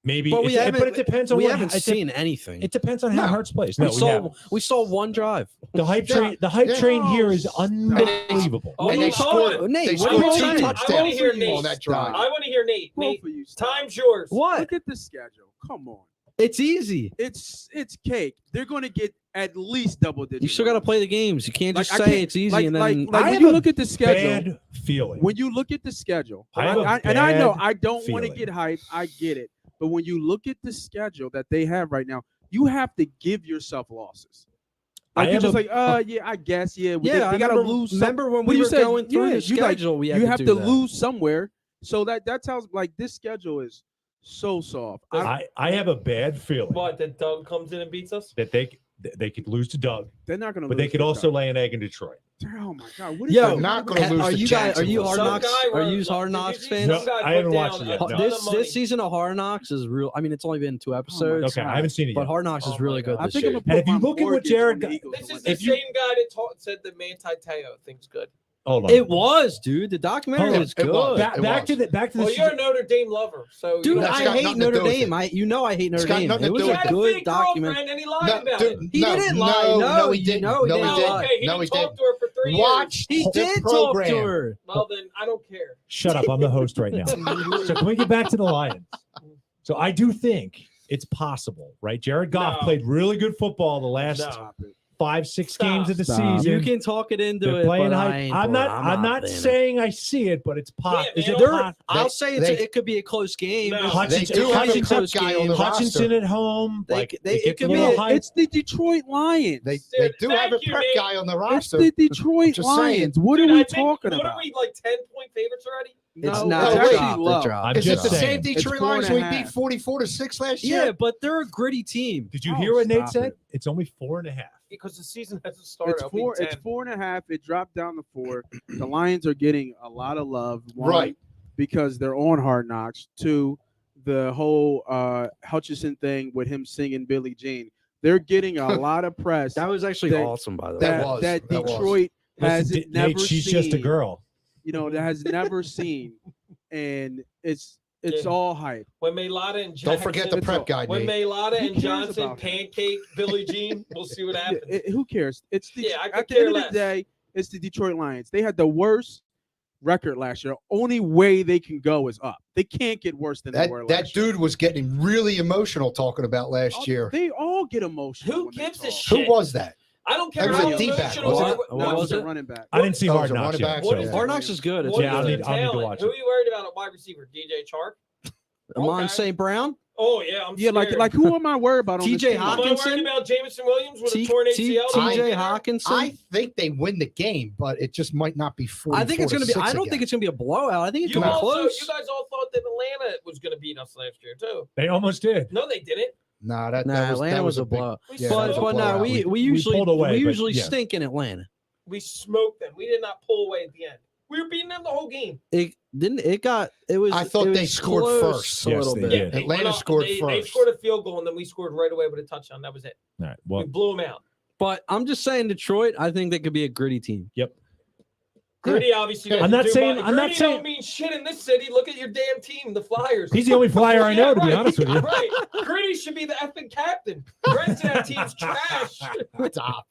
Maybe, But we it's- haven't. but it depends on we what haven't it de- seen anything. It depends on how No. Hurts plays. No, we saw one drive. the hype Yeah. train. The hype Yeah. train here is Oh, unbelievable. Oh, and they you scored. saw it. Nate, They what are scored you 2 saying? I wanna touchdowns hear on Nate. that drive. I want to hear Nate. Both Nate, of you stop. time's yours. What? Look at the schedule. Come on. It's easy. It's cake. They're going to get at least double digits. You still got to play the games. You can't Like, just I say can't- it's easy like, and like, then like I when have you a look at the schedule. Bad feeling. When you look at the schedule, I have a and I know bad I don't want to feeling. get hype. I get it. But when you look at the schedule that they have right now, you have to give yourself losses. I Like you're have just a- like, yeah, I guess, yeah. yeah, they I got to remember, lose. Remember when Well, we you were said, going through yeah, the you like- schedule? we had you to have do to that. lose somewhere. So that tells like this schedule is so soft. I have a bad feeling What? That Doug comes in and beats us? that they could lose to Doug, They're not going to. but they could also lay an egg in Detroit. Oh my God! What is Yo, that? They're not going to lose Are to you guys? Are you Jacksonville. Hard Some Knocks? guy Are runs- you Hard did Knocks see fans? No, some guy I haven't put watched down it yet, a no. ton of money? This season of Hard Knocks is real. I mean, it's only been 2 episodes, Okay, I haven't seen it but yet. Hard Knocks is Oh really my good God. I this think year. I'm gonna And if put you my look at what mortgage Jared on the got- Eagles This to is win. the same guy that said that Manti Te'o thinks good. Hold on. It was, dude. The documentary Hold on. was It good. was. Back to the Well, you're a Notre Dame lover, so Dude, you know, That's I got hate nothing to Notre do with Dame. it. I hate Notre got Dame. nothing It to was do he a with had it. a good fake document. girlfriend and he lied about it. He didn't lie. No, he didn't. No, he Oh, didn't. okay, he No, didn't he talk didn't. to her for 3 years. Watch He the did program. talk to her. Well, then I don't care. Shut up. I'm the host right now. So can we get back to the Lions? So I do think it's possible, right? Jared Goff No. played really good football the last No. Stop it. 5-6 Stop. games of the Stop. season. You can talk it into They're it, playing but high. I'm not playing it. saying I see it, but it's possible. Yeah, Is man, it they're- pos- I'll say it could be a close game. No. Hutchinson, They do have a Hutchinson, prep guy on the Hutchinson roster. at home. They- Like, they- it it gets a could little be- hype. It's the Detroit Lions. They Dude, do have a thank you, prep Nate. guy on the It's roster. the Detroit just saying. Lions. What Dude, are I we think- talking What about? are we, like 10-point favorites already? It's No, not. it's no, actually wait. low. I'm Is it just the saying. same It's Detroit 4.5. Lions we beat 44-6 last Yeah, year? but they're a gritty team. Did you Oh, hear what Nate stop said? it. It's only 4.5. Because the season hasn't started. It's I'll be four. 10. It's 4.5. It dropped down to 4. The Lions are getting a lot of love. One, Right. because they're on Hard Knocks. 2, the whole Hutchinson thing with him singing Billie Jean. They're getting a lot of press. That was actually That- awesome, by the way. That was. that That was. Detroit has Listen, never Nate, she's seen. just a girl. You know, that has never seen, and it's Yeah. all hype. When Maylada and Johnson, Don't forget the prep guy, when Nate. Maylada Who and cares Johnson about him? pancake Billie Jean, we'll see what happens. Who cares? It's the, Yeah, I could at the care end of less. the day, it's the Detroit Lions. They had the worst record last year. Only way they can go is up. They can't get worse than they were That last year. dude was getting really emotional talking about last year. They all get emotional. Who when they gives a talk. shit? Who was that? I don't care That was how a D-back, emotional wasn't you it? are. What No, was it's a it? running back. I didn't see Oh, Hard it's a Knocks running yet. back, What so- is Hard Knocks is good. It's What Yeah, is I'll their need to talent? watch Who it. are you worried about at wide receiver? DJ Chark? Amon Okay. St. Brown, Oh yeah, I'm Yeah, scared. like who am I worried about on TJ this team? Am I Hawkinson? worried about Jameson Williams with a T- torn T- ACL? TJ Hawkinson. I think they win the game, but it just might not be 44 I think it's going to be. I don't think it's going to be a blowout. I think it's You going to be also, close. you guys all thought that Atlanta was going to beat us last year too. They almost did. No, they didn't. Nah, that Atlanta was a big- blowout. We Yeah, that But was a but no, blowout. we usually pulled away, we but usually yeah. stink in Atlanta. We smoked them. We did not pull away at the end. We were beating them the whole game. It didn't. It got. It was. I thought it they was scored close first. A Yes, little they bit. did. they Atlanta went scored They first. scored a field goal and then we scored right away with a touchdown. That was it. All right. We Well, blew them out. But I'm just saying, Detroit. I think they could be a gritty team. Gritty obviously. I'm doesn't not do saying- much. I'm not Gritty saying- don't mean shit in this city. Look at your damn team, the Flyers. he's the only flyer I know, Yeah, to be right. honest with you. Right. Gritty should be the effing captain. The rest of that team's trash. Stop.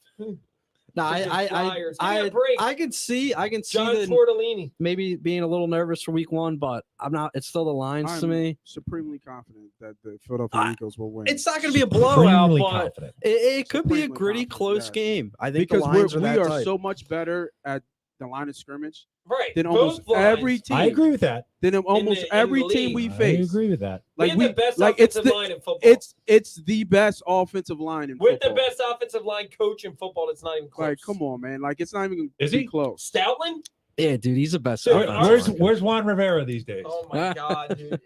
No, Freaking I Flyers. Give me a break. I can see John the Tortellini. maybe being a little nervous for week 1, but I'm not. It's still the Lions to I'm me. supremely confident that the Philadelphia Eagles will win. It's not going to be a blowout, Extremely but confident. it could be a Supremely gritty, confident, close yes. game. I think because the Lions we are that are type. so much better at the line of scrimmage Right. than Both almost lines. every team. I agree with that. Than almost the every league. team we I face. agree with that. We Like have the best like it's offensive the line in football. it's the best offensive line in with football. the best offensive line coach in football. It's not even close. Like, come on, man. Like, it's not even Is be he? close. Stoutland? Yeah, dude, he's the best. Dude, offensive Where's lineman. Juan Rivera these days? Oh my god, dude.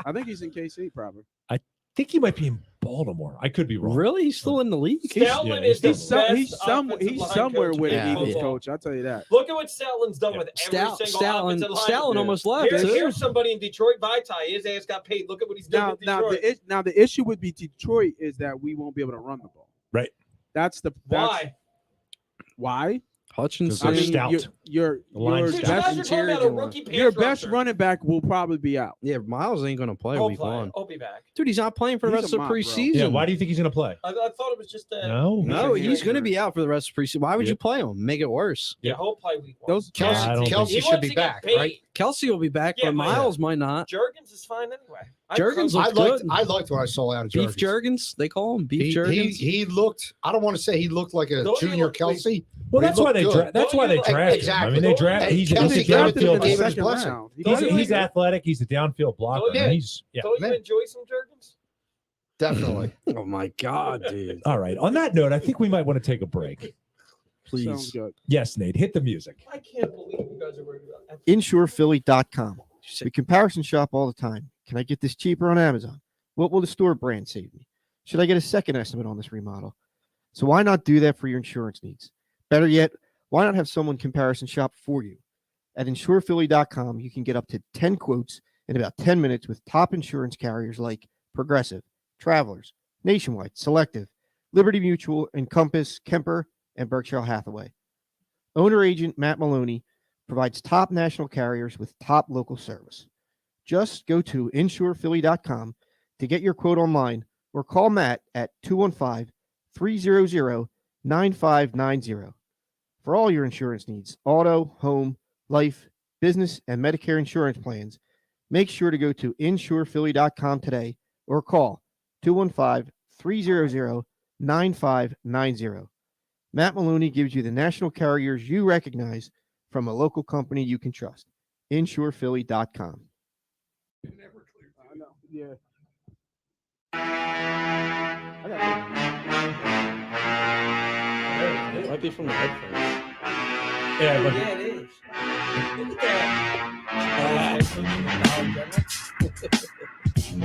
I think he's in KC probably. I think he might be in Baltimore. I could be wrong. Really? He's still in the league? Stoutland Yeah, is the he's best He's offensive line somewhere coach with in an Eagles football. coach. I'll tell you that. Look at what Stoutland's done Yeah. with every single offensive line. Stalin almost left. Here's somebody in Detroit, Vitae. His ass got paid. Look at what he's doing Now, with Detroit. the issue with Detroit is that we won't be able to run the ball. Right. That's Why? why. Hutchinson. They're I mean, stout. your The line's Dude, you stout. guys are talking about a rookie pass your best rusher. running back will probably be out. Yeah, Miles ain't going to play He'll week play. 1. I'll be back. Dude, he's not playing for the He's rest a of the mop, bro. preseason. Yeah. Why do you think he's going to play? I thought it was just a. No. No, He's he's going to injured. be out for the rest of the preseason. Why would Yeah. you play him? Make it worse. Yeah, he'll play week 1. Those I don't think- Kelsey He should wants be to get back, paid. right? Kelsey will be back, Yeah, but but- Miles might not. Jurgens is fine anyway. Jurgens I looked liked good. I liked what I saw out of Beef Jurgens. Jurgens, they call him Beef He, Jurgens. he looked. I don't want to say he looked like a Don't you junior look- Kelsey. Well, He that's why looked they good. that's why they Don't you look- drafted him. I Exactly. mean, they draft. Hey, He's Kelsey a drafted downfield. him in the He's, second round. he's athletic. He's a downfield blocker. Don't you- and he's yeah. Don't you man. enjoy some Jurgens? Definitely. Oh my God, dude! All right. On that note, I think we might want to take a break. Sounds Please. good. Yes, Nate, hit the music. I can't believe you guys are worried about that. InsurePhilly.com. We comparison shop all the time. Can I get this cheaper on Amazon? What will the store brand save me? Should I get a second estimate on this remodel? So why not do that for your insurance needs? Better yet, why not have someone comparison shop for you? At InsurePhilly.com, you can get up to 10 quotes in about 10 minutes with top insurance carriers like Progressive, Travelers, Nationwide, Selective, Liberty Mutual, Encompass, Kemper, and Berkshire Hathaway. Owner agent Matt Maloney provides top national carriers with top local service. Just go to insurephilly.com to get your quote online or call Matt at 215-300-9590. For all your insurance needs, auto, home, life, business, and Medicare insurance plans, make sure to go to insurephilly.com today or call 215-300-9590. Matt Maloney gives you the national carriers you recognize from a local company you can trust. insurephilly.com. Yeah. Might be from the headphones. Yeah, but Yeah, it is.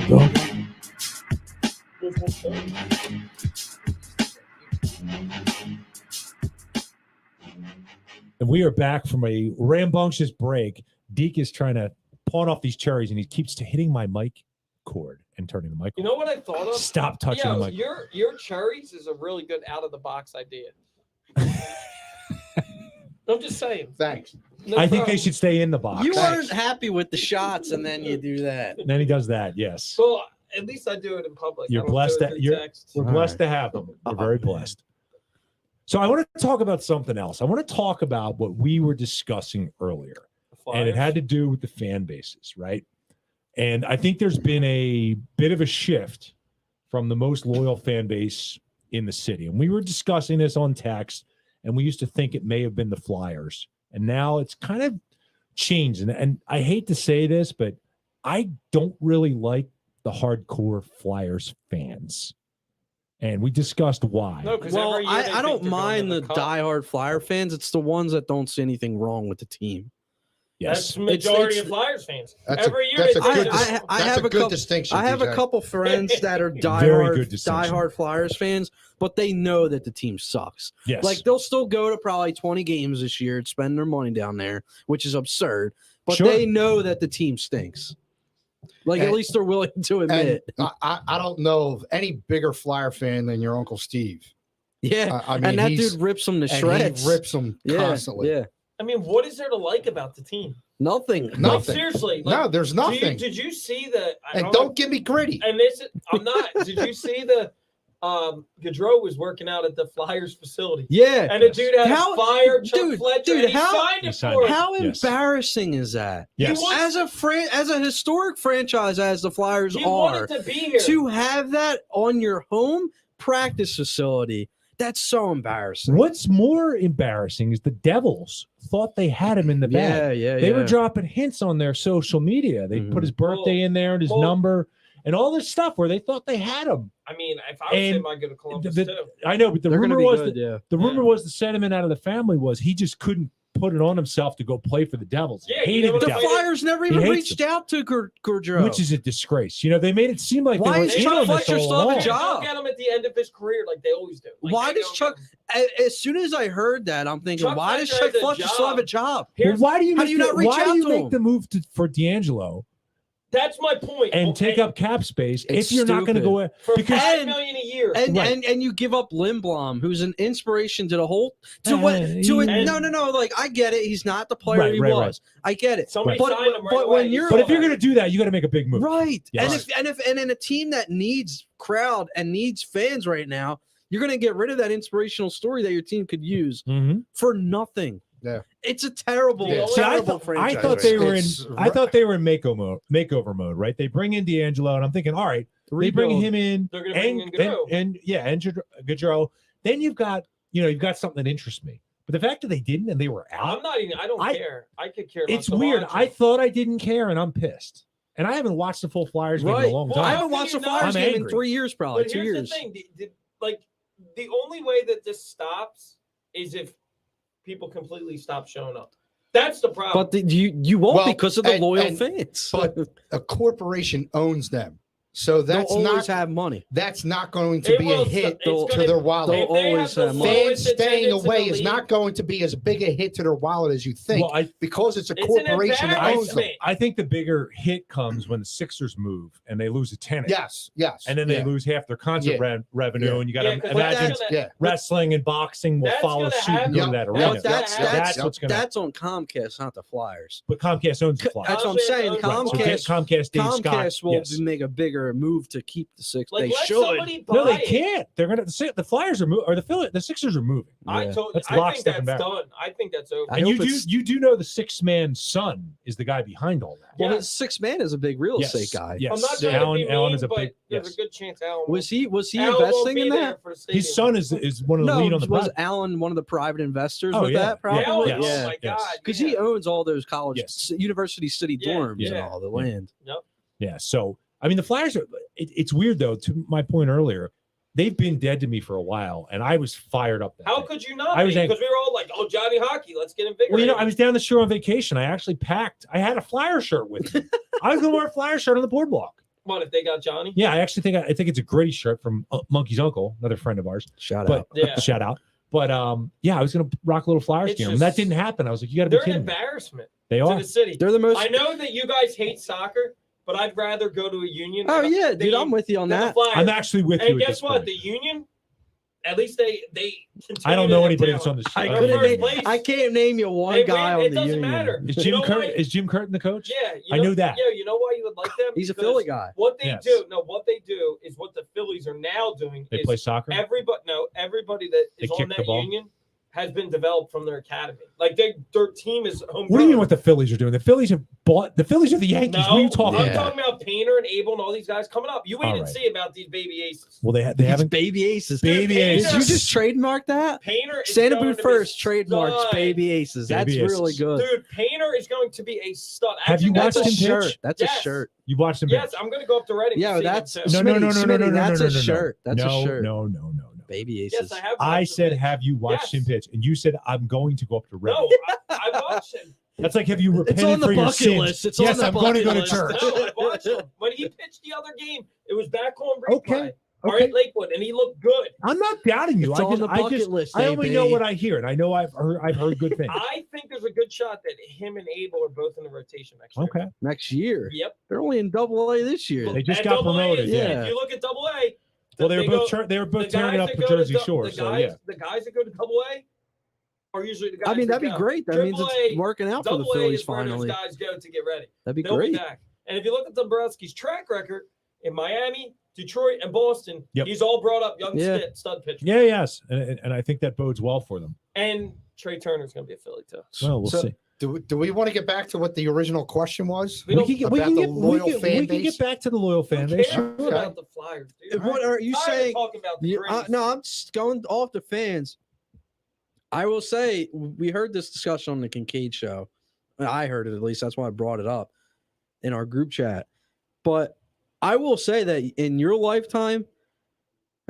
Look at and we are back from a rambunctious break. Deke is trying to pawn off these cherries, and he keeps hitting my mic cord and turning the mic. You know what I thought of? Stop touching the mic. Your cherries is a really good out of the box idea. I'm just saying. Thanks. No I think they problem. should stay in the box. You weren't happy with the shots, and then you do that. And then he does that. Yes, Well, at least I do it in public. You're I don't blessed do it that- through you're- text. we're All blessed right. to have them. We're very blessed. So I want to talk about something else. I want to talk about what we were discussing earlier, and it had to do with the fan bases, right? And I think there's been a bit of a shift from the most loyal fan base in the city. And we were discussing this on text, and we used to think it may have been the Flyers. And now it's kind of changed. And I hate to say this, but I don't really like the hardcore Flyers fans. And we discussed why. No, because Well, every year they I think don't they're going mind to the cup. diehard Flyer fans. It's the ones that don't see anything wrong with the team. That's Yes. the majority It's- of Flyers fans. That's a- Every year that's they a think good they're dis- going to I That's have a a good couple- distinction. I have a DJ. couple friends that are Very diehard, good distinction. diehard Flyers fans, but they know that the team sucks. Yes. Like they'll still go to probably 20 games this year and spend their money down there, which is absurd. But Sure. they know that the team stinks. Like at And- least they're willing to And admit. I don't know of any bigger Flyer fan than your Uncle Steve. Yeah, I mean, and that he's- dude rips them to And shreds. he rips them yeah, constantly. Yeah, I mean, what is there to like about the team? nothing. Like, Nothing. seriously. No, there's nothing. Did you see the? I And know- don't get me gritty. And this, I'm not. Did you see the? Gaudreau was working out at the Flyers facility, Yeah. and a dude had How- a fire. Chuck dude, Fletcher, dude, and he how- signed He it signed for it. him. How Yes. embarrassing is that? Yes. He wants- As a historic franchise as the Flyers He are, wanted to be here. to have that on your home practice facility, that's so embarrassing. What's more embarrassing is the Devils thought they had him in the bag. Yeah, They were dropping hints on their social media. They put his birthday in there and his Well- number and all this stuff where they thought they had him. I mean, if I was And him, I'd go to Columbus the- too. I know, but the They're going to rumor be was good, that yeah. the rumor was the sentiment out of the family was he just couldn't put it on himself to go play for the Devils. Yeah, you Hated know what the The Like, Devils, Flyers never he even hates reached out to Gaudreau. which is a disgrace. You know, they made it seem like Why they were is in Chuck on this Fletcher all still have a along. job? They'll get him at the end of his career, like they always do. Like, Why they does don't Chuck? get him. As soon as I heard that, I'm thinking, Chuck why does Fletcher Chuck has a Fletcher still have a job? Well, Here's- why do you how make do you not the, reach why do out you to make him? the move for D'Angelo That's my point. and Okay, take up cap space It's if you're not going to stupid. go? for because- $5 million a year. And, Right. and you give up Lindblom, who's an inspiration to the whole to Uh, what to it. he- No. Like I get it. He's not the player Right, he right, was. I get it. Somebody but signed him right but away. when You you're saw But if you're that. going to do that, you got to make a big move. right, Yes. and in a team that needs crowd and needs fans right now, you're going to get rid of that inspirational story that your team could use Mm-hmm. for nothing. Yeah. It's a terrible, Yeah. See, I terrible thought franchise. they were in. It's- I thought they were in makeover mode, right? They bring in D'Angelo, and I'm thinking, all right, they bring Rebuild. him in, They're gonna bring in Gaudreau. and Gaudreau. Then you've got something that interests me. But the fact that they didn't and they were out, I'm not even. I don't I- care. I could care. less it's to weird. watch I him. thought I didn't care, and I'm pissed. And I haven't watched the full Flyers game in Right. a long Well, time. I haven't watched the I'm Flyers game in angry. 3 years, probably But 2 here's years. the thing: like the only way that this stops is if people completely stop showing up. That's the problem. But you won't Well, because of the and- loyal and- fans. But a corporation owns them. So They'll that's always not have money. that's not going to It be a will, hit it's to gonna- their wallet. They'll If they have always the have money. Fans lowest staying attendance in away the is league, not going to be as big a hit to their wallet as you think Well, because it's a It's an corporation that owns them. embarrassment. I think the bigger hit comes when the Sixers move and they lose a tenant. Yes, yes. And then they yeah. lose half their concert Yeah. revenue, Yeah. and you got Yeah, to 'cause imagine that's gonna- Yeah. wrestling and boxing will That's follow gonna suit and go to happen. that Yep. arena. Yep. That's- That's Yep. what's going to happen. That's on Comcast, not the Flyers. But Comcast owns the Flyers. That's what I'm saying. Right, Right, so Comcast, Comcast, Dave Scott. Comcast will Yes. make a bigger move to keep the six. Like, They let should. somebody buy No, they it. can't. They're going to. The Flyers are moving, or the Sixers are moving. I Yeah. told. That's I lock, think step, that's and barrel. done. I think that's over. I And hope it's- you do know the six-man son is the guy behind all that. Well, Yeah. his 6 man is a big real estate guy. Yes. I'm not trying Alan, to be Alan mean, is a but big. there's Yes. a good chance Alan. Was he Alan won't investing be in there that? for the stadium. His son is one of the No, lead on the was project. Allen one of the private investors Oh, with yeah. that? Yeah. Probably. Alan, Yes. oh my Yes. god, Because yeah. he owns all those college, Yes. University City Yeah, dorms and yeah. all the Yeah. land. Yeah. So I mean, the Flyers are. It's weird though. To my point earlier, they've been dead to me for a while, and I was fired up. That How day. could you not? I was Because we were all like, "Oh, Johnny Hockey, let's get invigorated." Well, you know, I was down the shore on vacation. I actually packed. I had a Flyer shirt with me. I was going to wear a Flyer shirt on the boardwalk. What if they got Johnny? Yeah, I actually think I think it's a great shirt from Monkey's uncle, another friend of ours. Shout But out. Yeah. shout out. But yeah, I was going to rock a little Flyers It's gear. just- That didn't happen. I was like, you got to be They're an kidding me. embarrassment They to are. the city. They're the most. I know that you guys hate soccer, but I'd rather go to a Union. Oh than- yeah, than dude, I'm with you on than the that. Flyers. I'm actually with you. And at guess this what? point. The Union, at least they. I don't continue know to anybody have that's on the I show. They're couldn't first name, place. I can't name you one They guy win, on it the doesn't union. matter. Is You Jim know Curtin? why? Is Jim Curtin the coach? Yeah, I knew that. Yeah, you know why you would like them? He's a Because Philly guy. What they Yes. do, what they do is what the Phillies are now doing. They is play soccer. everybody that They is kick on the that ball. Union has been developed from their academy. Like their team is homegrown. What do you mean? What the Phillies are doing? The Phillies have bought. The Phillies are the Yankees. No, What are you talking I'm Yeah. about? talking about Painter and Abel and all these guys coming up. You wait All and right. see about these baby aces. Well, they These haven't. baby aces. Baby Painter- aces. Did you just trademark that? Painter is Santa going Boot to be first trademarks stud. baby aces. That's Baby really aces. good. Dude, Painter is going to be a stud. Have you That's watched a him shirt. pitch? That's a Yes. shirt. You watched him. Yes, pitch? I'm going to go up to Reading. Yeah, to see that's him too. No, no, no, no, Smitty, no, no, no, that's no, a no, no. shirt. That's no, a shirt. No. Baby aces. Yes, I have. I watched him said, pitch. have you watched Yes. him pitch? And you said, I'm going to go up to Reading. No, I watched him. That's like, have you repented on the for your bucket sins? list. It's yes, on the I'm going to bucket go to list. church. No, I watched him. When he pitched the other game, it was back home break Okay, play. All okay. right, Lakewood, and he looked good. I'm not doubting you. It's on the bucket list, I only know baby. what I hear, and I know I've heard good things. I think there's a good shot that him and Abel are both in the rotation next year. Okay. Next year. Yep. They're only in Double A this year. They just And got Double A promoted. is- yeah. If you look at Double A, Well, they were both go- they were both the tearing it guys up that for go to Jersey Dou- Shore. the So guys, yeah. the guys that go to Double A are usually the guys. I mean, that that'd be go. great. That means Triple it's A, working out for the Double A Phillies is where finally. those guys go to get ready. That'd be They'll be great. back. And if you look at Dombrowski's track record in Miami, Detroit, and Boston, Yep. he's all brought up young Yeah. stud pitcher. Yeah, yes, and I think that bodes well for them. And Trey Turner's going to be a Philly too. Well, we'll So- see. Do we want to get back to what the original question was? We don't- can get, about the loyal fan we can base? get back to the loyal Who fan base. cares Sure. about the Flyers, dude? What are you Tired of saying? talking about the You, Grays. no, I'm just going off the fans. I will say we heard this discussion on the Kincaid show. I heard it at least. That's why I brought it up in our group chat. But I will say that in your lifetime,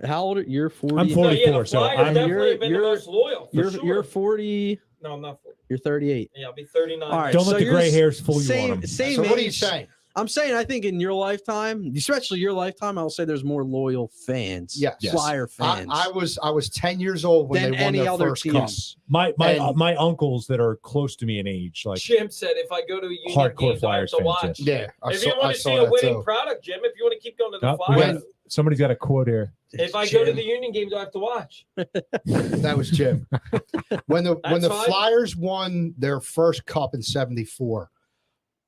how old are you? You're 40. I'm No, 44, yeah, the so Flyers I'm- definitely have been you're- the most loyal. For You're sure. you're 40. No, I'm not 40. You're 38. Yeah, I'll be 39. All right, Don't so let the you're gray s- hairs fool you on Same them. same So age. what are you saying? I'm saying I think in your lifetime, especially your lifetime, I'll say there's more loyal fans. Yes. Flyer fans. I was 10 years old when Than they won any their other first team. cup. Yes, my And- my uncles that are close to me in age, like Jim said, if I go to a Union hardcore game, I have Flyers to fans. watch. Yes. Yeah, I If saw, you I want to saw see a that winning too. product, Jim, if you want to keep going to the Oh, Flyers, somebody's got a quote here. if I go to Jim. the Union games, I have to watch. That was Jim. when the That's fine. Flyers won their first cup in '74,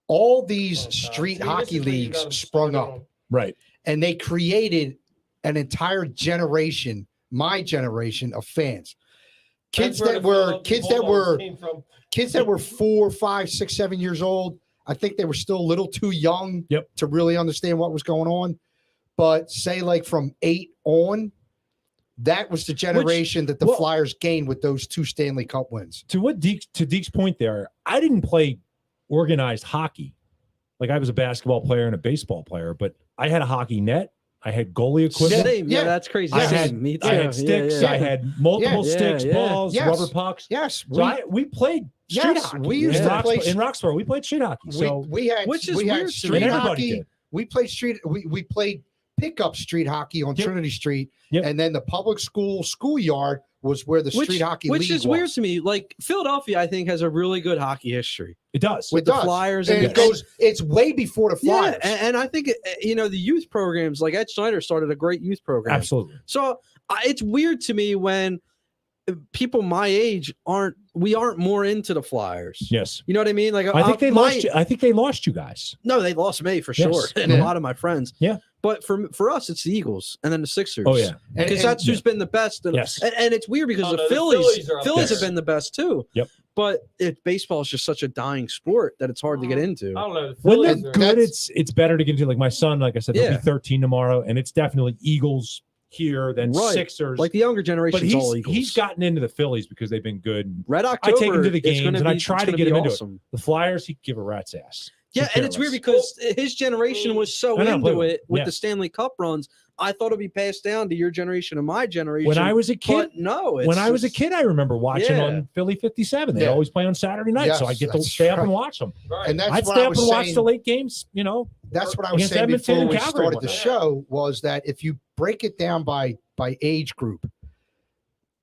all these Oh, God. street See, this hockey is where you leagues got 'em sprung started up, on. Right. and they created an entire generation, my generation of fans. That's where the Philadelphia Bulldogs came from. Kids that were 4, 5, 6, 7 years old. I think they were still a little too young Yep. to really understand what was going on. But say like from 8 on, that was the generation that the well- Flyers gained with those 2 Stanley Cup wins. To Deke's point there, I didn't play organized hockey. Like I was a basketball player and a baseball player, but I had a hockey net. I had goalie equipment. Same. Yeah, Yeah. that's crazy. I Same. had, Me too. I Yeah, had sticks. yeah. I had multiple Yeah, sticks, yeah. balls, Yes. rubber pucks. Yes, So we played street yes, hockey. we used in, to Roxborough, play. in Roxborough. We played street hockey. So we had Which is we had weird, street and everybody hockey. did. we played pickup street hockey on Yep. Trinity Street, Yep. and then the public schoolyard was where the street hockey which league is weird was. to me. Like Philadelphia, I think has a really good hockey history. It does. With the us. Flyers and and- it goes. It's way before the Flyers. Yeah, and I think the youth programs like Ed Schneider started a great youth program. Absolutely. So it's weird to me when people my age aren't more into the Flyers. Yes. You know what I mean? Like I think they lost you. I think they lost you guys. No, they lost me for Yes. sure, and Yeah. a lot of my friends. Yeah. But for us, it's the Eagles and then the Sixers. Oh yeah. Because that's who's been the best. And, Yes. and it's weird because Oh, the no, the Phillies Phillies are up have there. been the best too. Yep. But baseball is just such a dying sport that it's hard to get into. I don't know. The When they're Phillies are, good, That's- it's better to get into. Like my son, like I said, he'll Yeah. be 13 tomorrow, and it's definitely Eagles here, then Right. Sixers. Like the younger but generation's all Eagles. he's gotten into the Phillies because they've been good. Red I October. take him to the is games, gonna and I be- try it's to gonna get be him into awesome. it. The Flyers, he'd give a rat's ass. Yeah, and it's weird because his generation was so I know, into but- it with yeah. the Stanley Cup runs. I thought it'd be passed down to your generation and my generation. When I was a kid, but no, it's when I was a just- kid, I remember watching Yeah. on Philly 57. They Yeah. always play on Saturday night, so Yes, I get to that's stay up and right. watch them. right. And that's I'd what stay I up was and watch saying. the late games. You know, That's what I was Against saying Edmonton before and we Calgary started and the whatnot. show. Was that if you break it down by age group,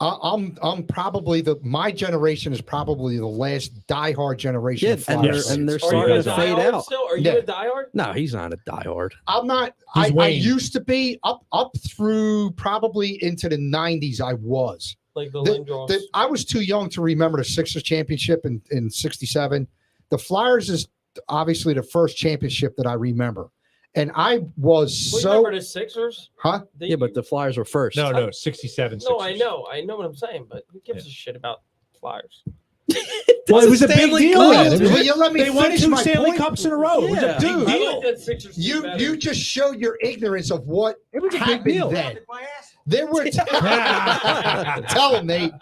I'm probably my generation is probably the last diehard generation. Yeah, of and Flyers they're- and they're fans. Are you a starting to fade diehard out. still? Are you Yeah. a diehard? No, he's not a diehard. I'm not. He's I Wayne. used to be up through probably into the 90s. I was. Like the The- Lindros? I was too young to remember the Sixers championship in '67. The Flyers is obviously the first championship that I remember, and I was Well, you so remember the Sixers? huh. Yeah, but the Flyers were first. no, 67. No, I Sixers. know. I know what I'm saying, but who gives a shit about Flyers? Well, it was a big Stanley deal. Cup, man. dude. Will you let me They won finish 2 my Stanley point? Cups in a row. It was a Yeah. big Dude, I deal. like that Sixers. team You better. you just showed your ignorance of what It was a big happened deal. then. There were tell them, Nate.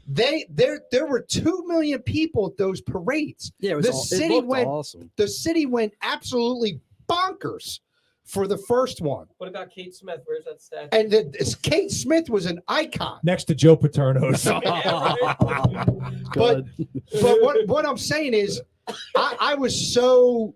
There were 2 million people at those parades. Yeah, it was The all, city it looked went- awesome. The city went absolutely bonkers for the first one, What about Kate Smith? Where's that statue? and Kate Smith was an icon. Next to Joe Paterno's. But what I'm saying is, I was so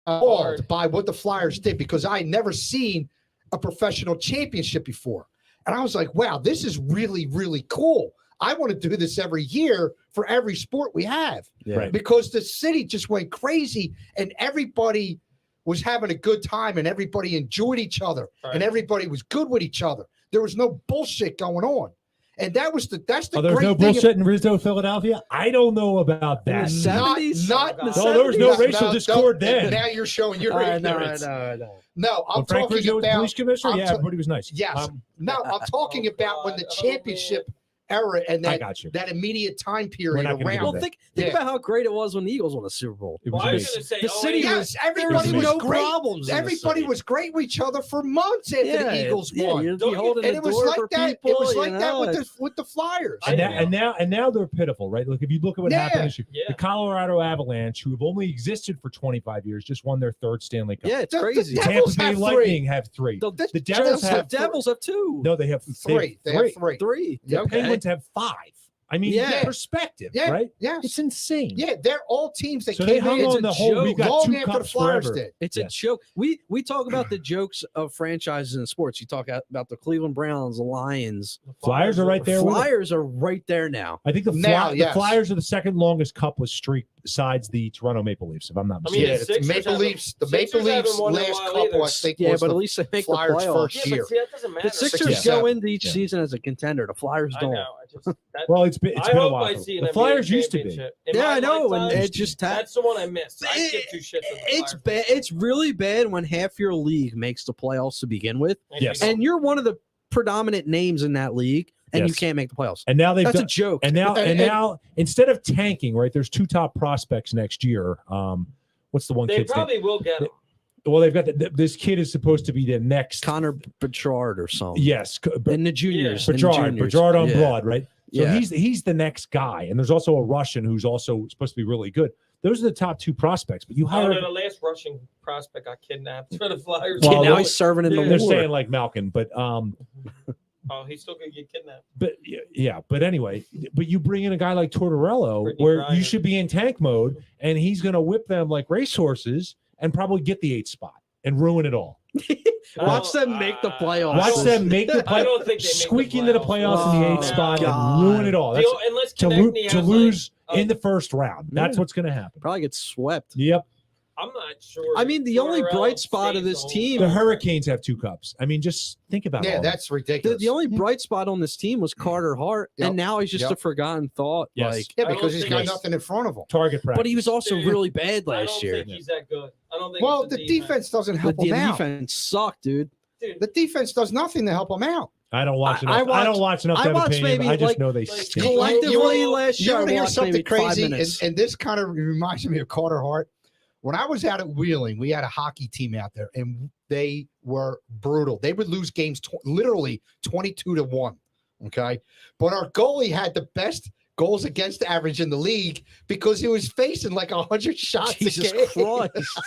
appalled by what the Flyers did because I had never seen a professional championship before, and I was like, wow, this is really really cool. I want to do this every year for every sport we have. Yeah. Right. Because the city just went crazy and everybody was having a good time and everybody enjoyed each other Right. and everybody was good with each other. There was no bullshit going on. And that's the Oh, there's great no thing. bullshit in Rizzo, Philadelphia. I don't know about In that. the 70s? Not- In the No, there was no 70s? racial discord then. Now you're showing your I know, ignorance. I know. No, I'm When Frank talking Rizzo was about police commissioner, I'm yeah, ta- everybody was nice. yes. No, I'm talking Oh, about when God. the Oh, championship era and I that got you. that immediate time We're period not gonna around do Well, that. think Yeah. about how great it was when the Eagles won the Super Bowl. It Well, was I was amazing. going to say, The city yeah. Yes, It everybody was was no great. problems. in the Everybody city. was great with each other for months after the Eagles won. You'd Don't be you- holding And the it was door like for that. people. It was you like that know, with the Flyers. I And know. now they're pitiful, right? Look, if you look at what Yeah. happened this year, Yeah. the Colorado Avalanche, who have only existed for 25 years, just won their 3rd Stanley Cup. Yeah, it's The- the crazy. Devils Tampa Bay have three. Lightning have 3. The, The Devils Devils have the Devils have 2. No, they have Three. They have three. 3. The Okay. Penguins have 5. I mean, Yeah. perspective, Yeah. right? Yes. It's insane. Yeah, they're all teams that So they came hung in on the whole. We got long 2 after the cups Flyers forever. did. It's Yes. a joke. We talk about the jokes of franchises in sports. You talk about the Cleveland Browns, the Lions. Flyers are right there with it. Flyers are right there now. I think the Now, yes. Flyers are the second longest cupless streak besides the Toronto Maple Leafs, if I'm not I mean, mistaken. Yeah, the the Sixers Maple haven't- Leafs. The Sixers Maple Leafs haven't won in a last while couple, either. I think, Yeah, was but the at least they make Flyers' the playoffs. first Yeah, year. but see, that doesn't matter. The Sixers Yeah. go into each season as a contender. The Flyers I don't. know. I just, that, Well, it's been I a hope while. I see an The NBA Flyers used to be. championship. In Yeah, my I know, and lifetime, it just that's the one I missed. I give 2 shits. at the It's Flyers. bad. It's really bad when half your league makes the playoffs to begin with, Yes. and you're one of the predominant names in that league, and you Yes. can't make the playoffs. And now they've That's a done, joke. and now And- now instead of tanking, right? There's 2 top prospects next year. What's the one They kid's name? probably will get him. Well, they've got this kid is supposed to be the next. Connor Bedard or something. Yes, In the juniors. in the juniors. Bedard on Yeah. Broad, right? So Yeah. he's the next guy, and there's also a Russian who's also supposed to be really good. Those are the top 2 prospects, but you Oh, hire. no, the last Russian prospect got kidnapped for the Flyers. Well, now he's serving in the Dude, they're war. saying like Malkin, but Oh, he's still gonna get kidnapped. yeah, but anyway, but you bring in a guy like Tortorello, Brittany where Griner. you should be in tank mode, and he's going to whip them like racehorses, and probably get the 8th spot and ruin it all. Watch them make the playoffs. Watch them make the I playoffs, don't think they make squeak the into the playoffs. playoffs in the 8th Oh, spot God. and ruin it all. That's Unless to Konechny has, lose like, in the first round. That's Yeah. what's going to happen. Probably get swept. Yep. I'm not sure. I mean, the only Tortorella bright spot of stays this the whole team- The time. Hurricanes have 2 cups. I mean, just think about Yeah, all that's The, ridiculous. the only bright spot on this team was Carter Hart, Yep. and now he's just Yep. a forgotten thought. Yes. Like, yeah, I because don't he's think got he's- nothing in front of him. target practice. but he was also Dude, really bad I last don't year. think he's that good. I don't think. Well, it's the defense doesn't The help him out. defense sucked, dude. Dude, The defense does nothing to help him out. I don't watch I enough. I don't watched- watch enough I to have watched opinion. maybe, I just like, know they like, stink. Collectively, last You year, I want to hear watched something maybe 5 crazy? And, minutes. and this kind of reminds me of Carter Hart. When I was out at Wheeling, we had a hockey team out there, and they were brutal. They would lose games literally 22-1. Okay. But our goalie had the best goals against average in the league because he was facing like 100 shots Jesus a game. Christ.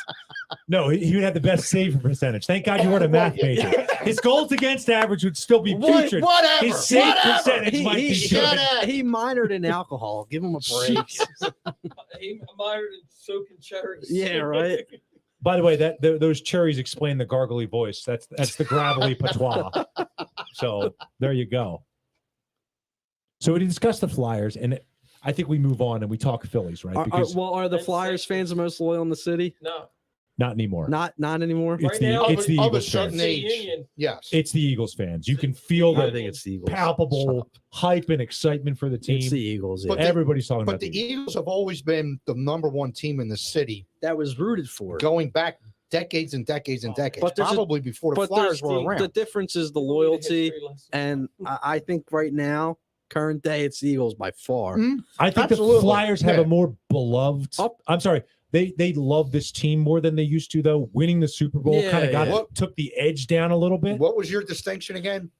No, he would have the best save percentage. Thank God you weren't a math major. His goals against average would still be putrid. Whatever. His save Whatever. percentage might be shut good. up. He minored in alcohol. Give him a break. he mired in soaking cherries. Yeah, right. By the way, those cherries explain the gargly voice. That's the gravelly patois. So there you go. So we discussed the Flyers, and I think we move on and we talk Phillies, right? Because Are the That's Flyers sick. fans the most loyal in the city? No. not anymore. Not anymore. It's Right the now, it's the of a Eagles certain fans. age. Union. Yes. It's the Eagles fans. You can feel I the think it's the Eagles. Shut palpable up. hype and excitement for the team. It's the Eagles. But Yeah. Everybody's talking But about the Eagles have always been the #1 team in the city, That was rooted for. going back decades and decades and decades, But there's a- probably before the But Flyers were the around. difference is the Need a loyalty, history lesson. and I think right now, current day, it's the Eagles by far. Mhm. I think Absolutely. the Flyers have Yeah. a more beloved. Up. I'm sorry. They love this team more than they used to, though. Winning the Super Bowl Yeah, kind of yeah. took the edge down a little bit. What was your distinction again?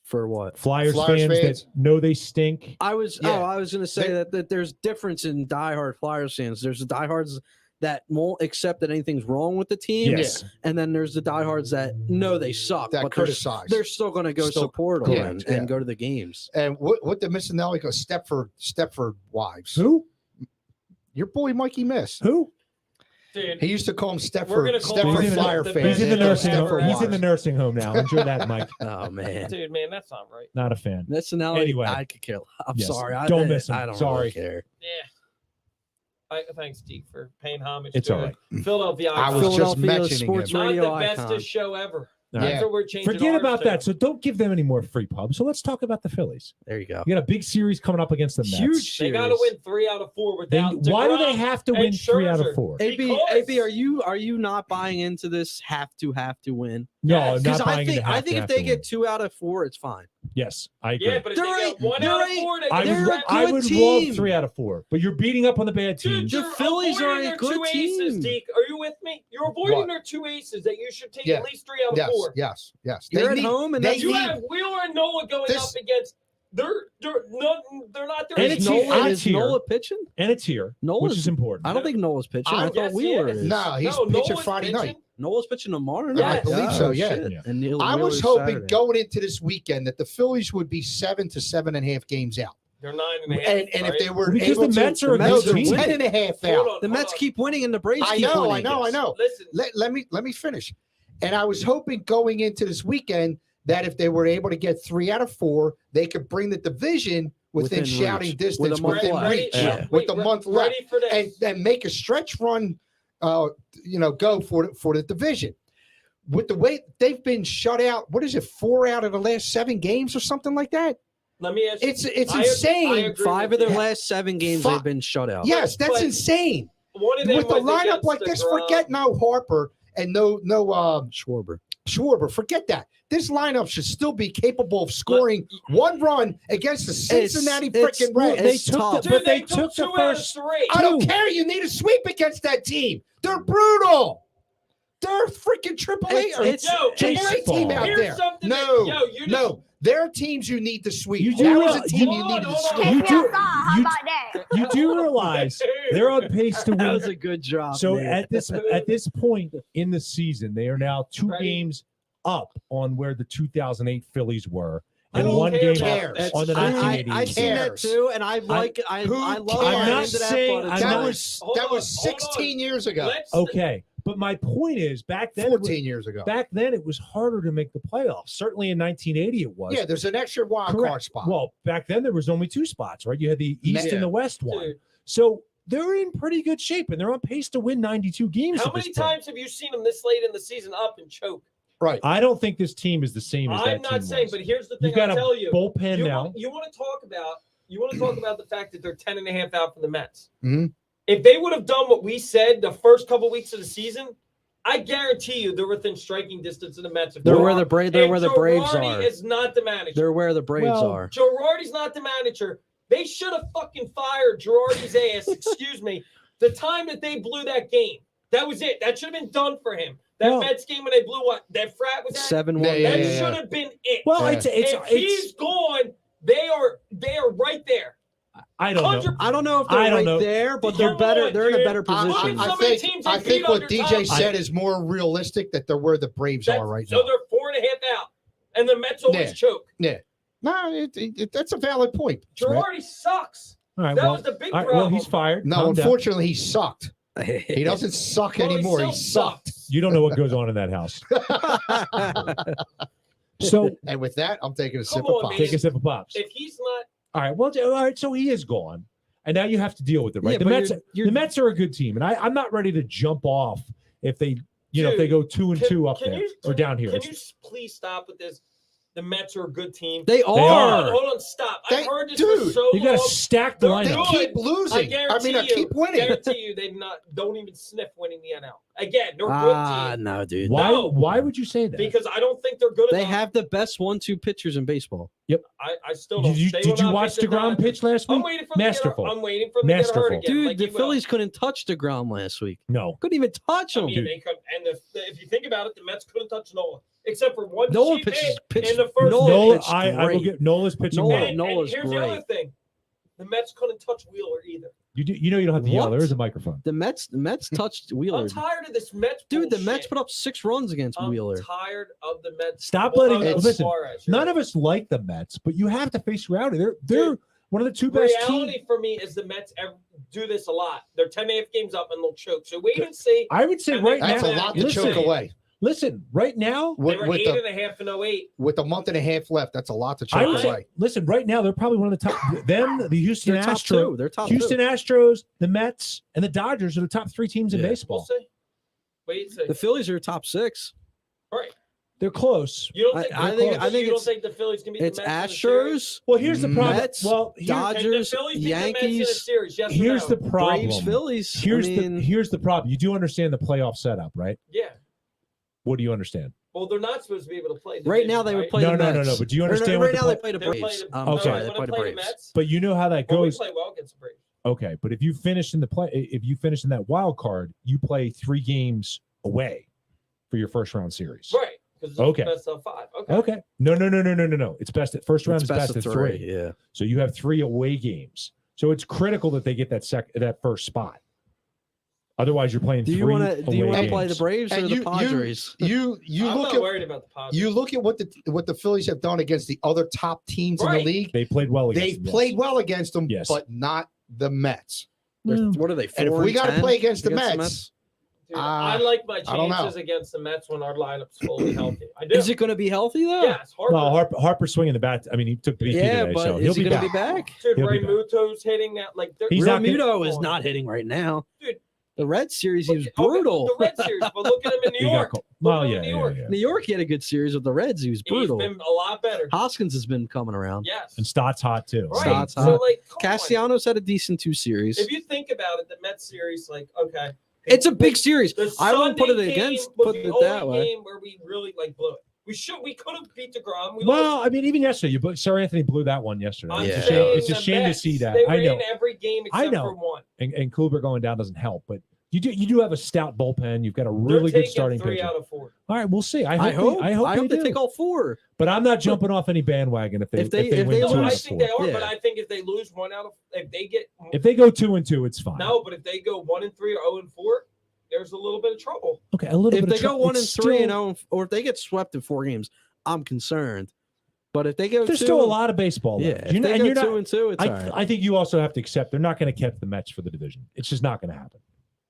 For what? Flyers Flyers fans fans. that know they stink. I was Yeah. I was gonna say They- that there's difference in diehard Flyers fans. There's the diehards that won't accept that anything's wrong with the team, Yes. and then there's the diehards that know they suck, That but criticize. they're still gonna go Still- support them correct, and yeah. go to the games. And what did Missinelli go? Stepford wives. Who? Your boy Mikey Miss. Who? Dude, He used to call him We're Stepford. gonna call Stepford him Flyer the fans. He's in the Yeah, nursing Stepford home. He's in the wives. nursing home now. Enjoy that, Mike. Oh man, dude, man, that's not right. Not a fan. that's an Anyway. I could kill. I'm Yes. sorry. I Don't miss him. I don't Sorry. really care. Yeah. Thanks, Steve, for paying homage. It's to all a right. Philadelphia. I was icon. just Philadelphia mentioning sports him. Not radio the icon. bestest show ever. All Yeah. That's what we're changing. Forget ours about to. that. So don't give them any more free pubs. So let's talk about the Phillies. There you go. You got a big series coming up against the Mets. Huge They got to win 3 out of 4 They- without. why do DeGrom they have to and win 3 out of Scherzer. 4? AB, Because- are you not buying into this? Have to win? No, Yes. I'm Because not I buying think into I have think to if have they to get win. 2 out of 4, it's fine. Yes, I agree. Yeah, but if They're they ain't- got 1 they're out of ain't- 4, they I can they're would, a win. I good would team. love 3 out of 4, but you're beating up on the bad Dude, teams. The you're Phillies are avoiding a their good 2 aces, team. Deke. Are you with me? You're avoiding What? their 2 aces that you should take Yeah. at least 3 out of Yes, 4. yes, yes. You're They at need- home, and they that's You need- have Wheeler and Noah going This- up against. They're not. And Their it's is here- Nola, and is it's here. Nola pitching? and it's here, which Nola's- is important. I don't think Nola's pitching. I thought Yes, he Wheeler is. is. No, he's No, pitching Noah's Friday pitching. night. Nola's pitching tomorrow. I believe so, yeah. shit. Yeah. And I was Wheeler's hoping Saturday. going into this weekend that the Phillies would be 7 to 7.5 games out. They're 9.5. And if they were Because able the Mets to, are a no, good they're team. 10.5 Hold out. on, The hold Mets on. keep winning, and the Braves I keep know, winning. I know. Listen, Let me finish. And I was hoping going into this weekend that if they were able to get 3 out of 4, they could bring the division within Within shouting reach. distance, With a month within left. reach, Yeah. with a month left, Ready for this? and make a stretch run. Go for the division. With the way they've been shut out, what is it? 4 out of the last 7 games or something like that. Let me ask you. It's I insane. agree 5 with of their you. last 7 games, Fi- they've been shut out. Yes, that's But- insane. One of them With the was lineup against like this, DeGrom. forget no Harper and no Schwarber. Schwarber. Forget that. This lineup should still be capable of scoring 1 run against the Cincinnati it's- freaking Reds. They It's took tough. the, Dude, but they took took the 2 out of first. 3. I don't two. care. You need a sweep against that team. They're brutal. They're freaking AAA. It's- Triple A baseball. team out Here's there. something No, that, you no. There are teams you need to sweep. You do That real- was a team hold you on, needed to hold on. sweep. You do, How you, about that? you do realize they're on pace to That win. was a good drop. So man. at this point in the season, they are now 2 Ready? games up on where the 2008 Phillies were, I in don't one care game about that. on the 1980 I've seen that cares? too, and I like. I Who love. cares? buying I'm not into that, saying- but it's I'm That not- was Hold on, 16 years ago. Let's Okay, but my point is, back then, 14 years ago. back then it was harder to make the playoffs. Certainly in 1980 it was. Yeah, there's an extra wild Correct. card spot. Well, back then there was only two spots, right? You had the East Yeah. and the West one. Dude, So they're in pretty good shape, and they're on pace to win 92 games. how at this many point. times have you seen them this late in the season up and choke? right. I don't think this team is the same as I'm that not team saying, was. but here's the thing You've got I'll a tell you. bullpen You now. want to talk about the fact that they're 10.5 out from the Mets. Mhm. If they would have done what we said the first couple weeks of the season, I guarantee you they're within striking distance of the Mets. If They're Girardi- where the They're if where the Braves Girardi are. is not the manager. They're where the Braves Well, are. Girardi's not the manager. They should have fucking fired Girardi's ass. Excuse me. The time that they blew that game, that was it. That should have been done for him. That Well- Mets game when they blew what that frat was at. 7-1. Yeah, That yeah, yeah. should have been it. Well, Yeah. it's if he's gone, they are right there. I don't know. 100%. I don't know if they're I don't right know. there, but You're they're better. on, They're in a dude. better position. Some of the teams I they think beat what under DJ top. said is more realistic that they're where the Braves are right So now. they're 4.5 out, and the Mets always Yeah. choke. No, that's a valid point. Brett. Girardi sucks. All right, That well, was the big all right, problem. well, he's fired. No, Calm down. unfortunately, he sucked. He doesn't suck Well, anymore. still He sucked. sucks. You don't know what goes on in that house. So And with that, I'm taking a Come sip on, of pop. man. take a sip of pops. If he's not, All right. Well, all right. So he is gone, and now you have to deal with it, right? Yeah, the but Mets. you're- The Mets are a good team, and I'm not ready to jump off if they, if they go 2-2 up there or down here. Can you please stop with this? The Mets are a good team. They are. are. Hold on, stop. They- I've heard this dude, for so You got to long. stack the They're They lineup. good. keep losing. guarantee I keep winning. guarantee you they don't even sniff winning the NL. Again, they're a good team. No, dude. Why? No. Why would you say that? Because I don't think they're good They enough. have the best 1-2 pitchers in baseball. I still don't. Did you, They did will you not watch beat the DeGrom Dodgers. pitch last I'm week? waiting for them to get Masterful. hurt. I'm waiting for them to get Masterful. hurt again. Dude, like the he will. Phillies couldn't touch DeGrom last week. No. Couldn't even touch I him. mean, they could, and if you think about it, the Mets couldn't touch Nola except for one Nola cheap pitches- hit pitched- in the first Nola inning. Nola, pitched I will great. get Nola's pitching Nola- well. And Nola's here's the great. other thing: the Mets couldn't touch Wheeler either. You don't have to yell. What? There is a microphone. The Mets touched Wheeler. I'm tired of this Mets. Dude, the bullshit. Mets put up 6 runs against I'm Wheeler. tired of the Mets. Stop Well, letting. no, Listen, Suarez, none you're of us like the Mets, but you have to face reality. They're one of the two best reality teams. for me is the Mets do this a lot. They're 10.5 games up and they'll choke. So wait and see. I would say And right That's now. a lot to listen, choke away. Listen, right now. They With, were with, 8.5 and 08. with a month and a half left, that's a lot to I choke would say, away. listen, right now they're probably one of the top. Them, the Houston They're top Astros, 2. They're top Houston 2. Astros, the Mets, and the Dodgers are the top 3 teams in Yeah. We'll baseball. see. Wait and see. The Phillies are top 6. All right. They're close. You don't I- think? I you think- don't I think you don't it's- think the Phillies can beat It's the Mets in the series? Astros, Well, here's the problem. Mets, well, Can the Dodgers, Phillies beat the Mets in a Yankees. series? Yes or here's no? the problem. Braves, Phillies. Here's I mean, here's the problem. You do understand the playoff setup, right? Yeah. What do you understand? Well, they're not supposed to be able to play. Right now, they would play No, the no, no, Mets. no. But do you Or no, understand right what now the they pla- play the They're Braves. playing- I'm Okay. sorry, they when play they the play Braves. Mets, But you know how that well, we goes. play well against the Braves. Okay, but if you finish in that wild card, you play 3 games away for your first round series. Right. Because it's Okay. best of 5. Okay. Okay. No. It's best at first round It's is best of 3. Yeah. So you have 3 away games. So it's critical that they get that first spot. Otherwise, you're playing Do you 3 want to away play the games. Braves or And the Padres? You I'm look not at worried about the Padres. you look at what the Phillies have done against the other top teams in Right. the league. They played well against They've them, yes. played well against them, Yes. but not the Mets. What are they? And if 4 we got to 10 play against the against Mets, Dude, I like my I don't know. chances against the Mets when our lineup's fully healthy. I do. Is it going to be healthy though? Yes, Harper. Well, Harper's swinging the bat. I mean, he took the BP Yeah, today, but so is he'll he be going to back. be back? Dude, He'll be Ray back. Muto's hitting that. Like, they're- He's not gonna- Realmuto is not hitting right now. Dude. The Red Series, he was Look at- okay, brutal. The Red Series, but look at him in He New got York. caught. Look Well, at yeah, New yeah, York. yeah. New York, he had a good series with the Reds. He was brutal. He's been a lot better. Hoskins has been coming around. Yes. And Stott's hot too. Right. Stott's So, hot. like, come on. Castellanos had a decent 2 series. If you think about it, the Mets series, like, okay. It's a big series. The I wouldn't put it Sunday against game was put the it only that way. game where we really like blew it. We could have beat DeGrom. We Well, lost. I mean, even yesterday, Sir Anthony blew that one yesterday. I'm Yeah. It's a saying shame, it's a the shame to Mets, see that. They I know. ran every game I except know. for one. And Kluber going down doesn't help, but you do have a stout bullpen. You've got a They're really good taking starting 3 pitcher. out of 4. All right, we'll see. I hope I hope they do. take all 4. But I'm not jumping off any bandwagon if they If they win 2 lose- out I of think 4. they are, Yeah. but I think if they lose 1 out of, If they go 2-2, it's fine. no, but if they go 1-3 or 0-4, there's a little bit of trouble. Okay, a little If bit. they of go trouble. 1 and It's 3 and still- 0, or if they get swept in 4 games, I'm concerned. But if they go, There's two, still a lot of baseball Yeah, left. if they and go you're not, 2-2, it's all right. I think you also have to accept they're not going to catch the Mets for the division. It's just not going to happen.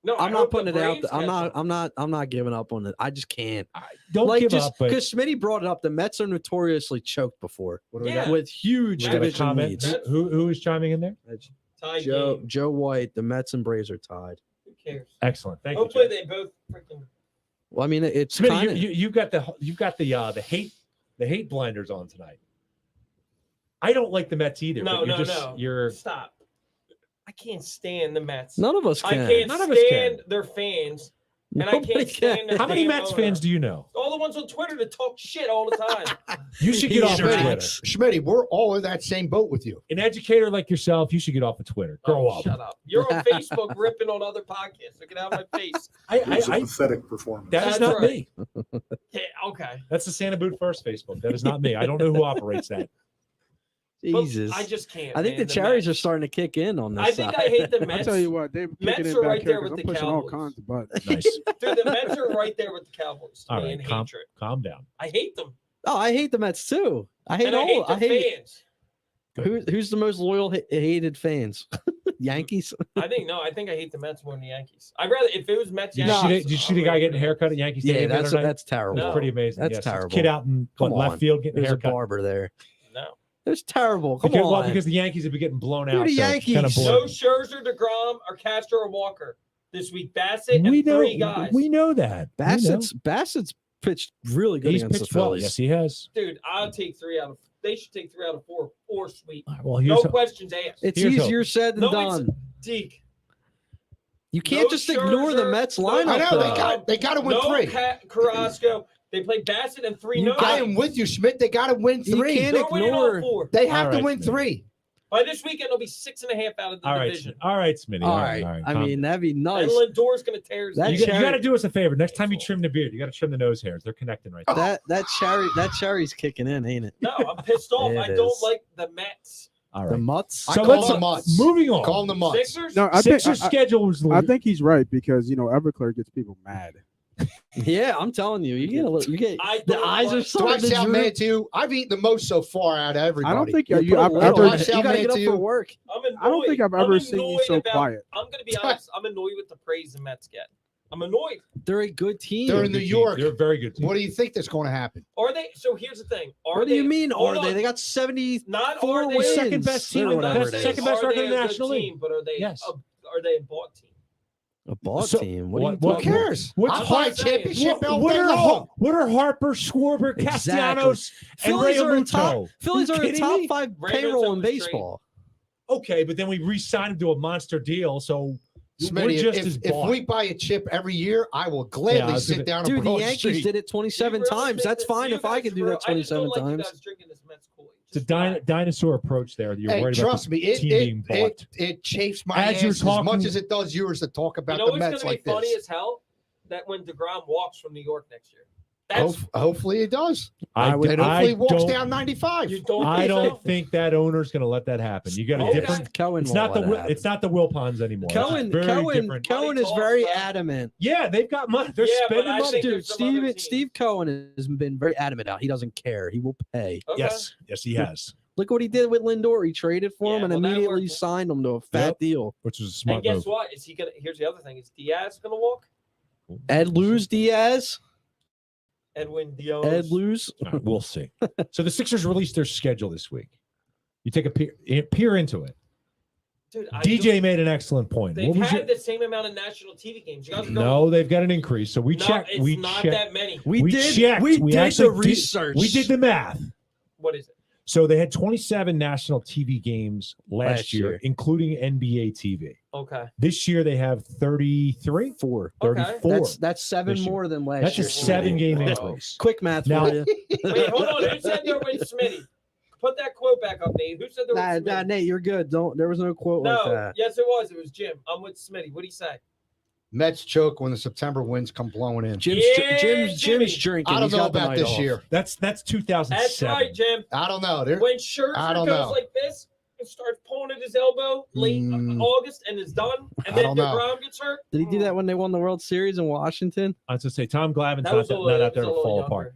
No, I I'm not hope the putting it out. Braves I'm catch not. them. I'm not giving up on it. I just can't. Don't Like give just up. But because Smitty brought it up, the Mets are notoriously choked before What do we Yeah. got? with huge we got a division comment. leads. Who is chiming in there? Tie Joe game. Joe White, the Mets and Braves are tied. Who cares? Excellent. Thank Hopefully you. they both freaking. Well, I mean, it's Smitty, kind of you've got the hate blinders on tonight. I don't like the Mets either. No, but no, you're just, no. You're Stop. I can't stand the Mets. none of us I can. can't None of us stand can. their fans. And Nobody I can't stand their How many damn Mets owner. fans do you know? All the ones on Twitter that talk shit all the time. You should get off of Sure. Twitter. Schmitty, we're all in that same boat with you. An educator like yourself, you should get off of Twitter. Grow up. Shut up. You're on Facebook ripping on other podcasts. So get out of my face. It was a pathetic performance. That is That's not right. me. Yeah, okay. That's the Santa Boot First Facebook. That is not me. I don't know who operates that. But Jesus. I just can't. I think man, the cherries are Mets. starting to kick in on this I think side. I hate the I'll Mets. tell you what, they're Mets kicking are in right back there here with because the I'm pushing all Cowboys. kinds of buttons. Nice. Dude, the Mets are right there with the Cowboys. All Me right, and calm hatred. down. I hate them. Oh, I hate the Mets too. I hate And all. I hate the fans. Who's the most loyal hated fans? Yankees. I think I hate the Mets more than the Yankees. I'd rather if it was Mets. Did Yankees, you see the guy getting a haircut at Yankee Stadium? Yeah, the other night? that's terrible. It was No. pretty amazing. That's Yes, terrible. Kid out in Come left on. field getting a There's a haircut. barber there. No. It's terrible. Come Because, on. well, because the Yankees have been getting blown Who out. the so it's kinda Yankees? boring. No Scherzer, DeGrom, or Castro or Walker this week. Bassett we and know. three guys. We know that. We know. Bassett's pitched really good He's against the pitched well. Phillies. Yes, he has. Dude, I'll take 3 out of. They should take 3 out of 4 or sweep. All right, well, No here's questions asked. It's Here's easier said than No, done. Deke. You can't no just ignore the Scherzer, Mets no- lineup. I know though. they got to win No three. Carrasco. They play Bassett and 3 no. I am with you, Schmidt. They got to win You three. can't They're winning all ignore- 4. They have All to right, win Schmidt. three. By this weekend, it'll be 6.5 out of the all right, division. all right, Smitty. All right. I calm mean, that'd be nice. And Lindor's going to tear his That You knee. got cherry- to do us a favor. Next time you trim the beard, you got to trim the nose hairs. They're connecting right there. That cherry's kicking in, ain't it? No, I'm pissed off. It I don't is. like the Mets. All The right. Mutts. I So call let's them Mutts. moving on. Call them the Mutts. Sixers? No, I think Sixers schedule was. I think he's right because Everclear gets people mad. Yeah, I'm telling you, you get a little. You get I the don't eyes are like- Do I starting to sound droop. mad to you? I've eaten the most so far out of everybody. I don't think You you, put a I've little ever. on it. You gotta get up for work. I'm annoyed. I don't think I've ever seen you so about- quiet. I'm going to be honest. I'm annoyed with the praise the Mets get. I'm annoyed. They're a good team. They're in New York. They're a very good team. What do you think that's going to happen? Are they? So here's the thing. Are What do you they- mean? hold Are they? on. They got 70. Not four are they wins? Second best team Or in whatever the it is. second best Are record they in the a good National League. team, but are they? Yes. Are they a bought team? A ball So, team. what- What, are you what Who talking about? cares? What's I'll buy a hard- championship belt What day are, long. what are Harper, Schwarber, Castellanos, and Phillies are a Realmuto? top. Phillies You are a kidding top me? 5 Realmuto payroll in was baseball. Okay, but then we re-signed him to a monster deal, so we're Smitty, just as if bought. we buy a chip every year, I will Yeah, I gladly was sit gonna- down on Dude, the Broad Yankees Street. did it 27 Do you really times. think That's that fine you if I guys can do grow- that I just 27 don't like you times. guys drinking this Mets Kool-Aid. It's a Just relax. dinosaur approach there. You're Hey, worried trust about me, the team being bought. it chafes my As ass you're as talking- much as it does yours to talk about You know the what's Mets going to like be funny this. as hell? That when DeGrom walks from New York next year. That's Hopefully it does. I And hopefully he walks don't- down 95. you don't. I think don't so? think that owner's going to let that happen. You got a Okay. different. Cohen It's won't not the let it happen. it's not the Wilpons anymore. It's Cohen. very different. Cohen Money is very talks, bro. adamant. Yeah, they've got money. They're Yeah, but spending I money. think Dude, there's some other teams. Steve Cohen has been very adamant out. He doesn't care. He will pay. Okay. Yes, he has, Look what he did with Lindor. He traded for Yeah, him and well, that immediately worked. signed him to a fat Yep. deal. which was a And smart guess move. what? Is he gonna? Here's the other thing: is Diaz gonna walk? Ed lose Diaz. Edwin Diaz. Ed lose. All right, we'll see. So the Sixers released their schedule this week. You take a peer into it. Dude, DJ made an excellent point. They've What was had your, the same amount of national TV games. You guys are going, no, they've got an increase. So we no, checked. It's We not checked. that many. We checked. We did actually the did- research. We did the math. What is it? So they had 27 national TV games last year, including NBA TV. Okay. This year they have 33, 34. That's 7 This year. more than last That's a year. 7-game Wow. increase. Quick math Now- for you. Wait, hold on. Who said there was Smitty? Put that quote back up, Nate. Who said there was Nah, Smitty? Nate, you're good. Don't. There was no quote No. like that. Yes, it was. It was Jim. I'm with Smitty. What'd he say? Mets choke when the September winds come blowing in. Jim's Jimmy. drinking. I don't He's know got the about night this off. year. That's 2007. That's right, Jim. I don't know. They're- When I Scherzer don't goes know. like this and starts pulling at his elbow late August and is done, and I then don't know. DeGrom gets hurt. Did he do that when they won the World Series in Washington? I was going to say, Tom Glavine's That was not, a not little, out there to fall younger. apart.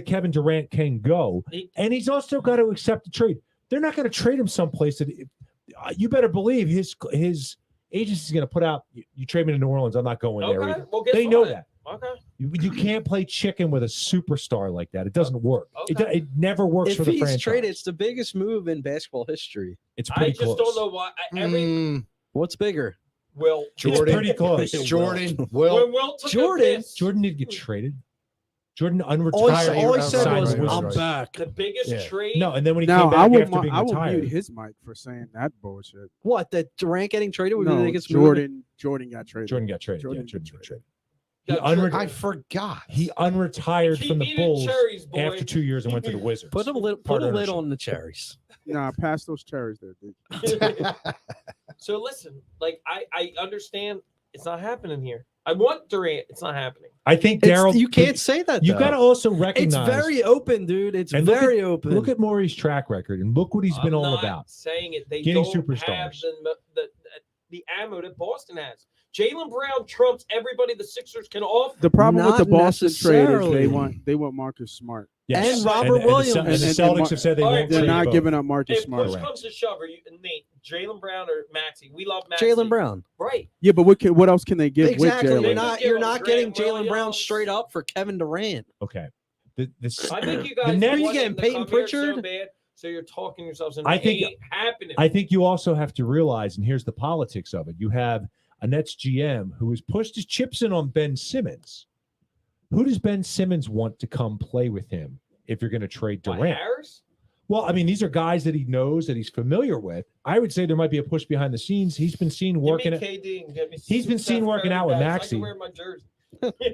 that Kevin Durant can go, and he's also got to accept the trade. They're not going to trade him someplace that you better believe his agency is going to put out. You trade me to New Orleans, I'm not going there Okay. either. Well, guess They know what? that. Okay. You can't play chicken with a superstar like that. It doesn't work. Okay. It never works If for the he's franchise. traded, it's the biggest move in basketball history. It's I pretty just close. don't know why. What's bigger? Will It's Jordan. pretty close. Jordan, when Will. Will took Jordan. a piss, Jordan didn't get traded. Jordan All unretired. he Right, said right, was, right, "I'm right. back." the biggest Yeah. trade. No, and then when he Now came I back would after being I would retired, mute his mic for saying that bullshit. What? That Durant getting traded would be the No, biggest move? Jordan got traded. Jordan got traded. Jordan yeah, Jordan got got traded. Got He traded. I forgot. He unretired Keep from the eating Bulls cherries, boy. after 2 years and went to the Wizards. Put a lid Part on ownership. the cherries. Nah, pass those cherries there, dude. So listen, like I understand it's not happening here. I want Durant. It's not happening. I think It's- Daryl. you can't say that. You though. got to also It's recognize. very open, dude. It's And look at- very open. Look at Maury's track record and look what he's been I'm all not about. saying it. They Getting don't have superstars. the ammo that Boston has. Jaylen Brown trumps everybody the Sixers can offer. The problem with Not the Boston trade is necessarily. they want Marcus Smart. Yes. And Robert the Williams. Ce- and the And Celtics Mar- have said they All right, won't They're trade not both. giving up Marcus If Smart. push Correct. comes to shove, are you Nate, Jaylen Brown or Maxey? We love Maxey. Jaylen Brown. Right. Yeah, but what else can they give Exactly. with You're Jalen? not. Give You're him not Grant getting Jalen Brown Williams. straight up for Kevin Durant. Okay. I think you the guys Nets- you want getting him to Peyton come here so Pritchard? bad, so you're talking yourselves into I it. think- Ain't happening. I think you also have to realize, and here's the politics of it. You have a Nets GM who has pushed his chips in on Ben Simmons. Who does Ben Simmons want to come play with him if you're going to trade Why, Durant? Harris? Well, I mean, these are guys that he knows, that he's familiar with. I would say there might be a push behind the scenes. He's been seen working Give me at KD and get me He's been Steph seen working Curry out with guys. I Maxey. can wear my jersey.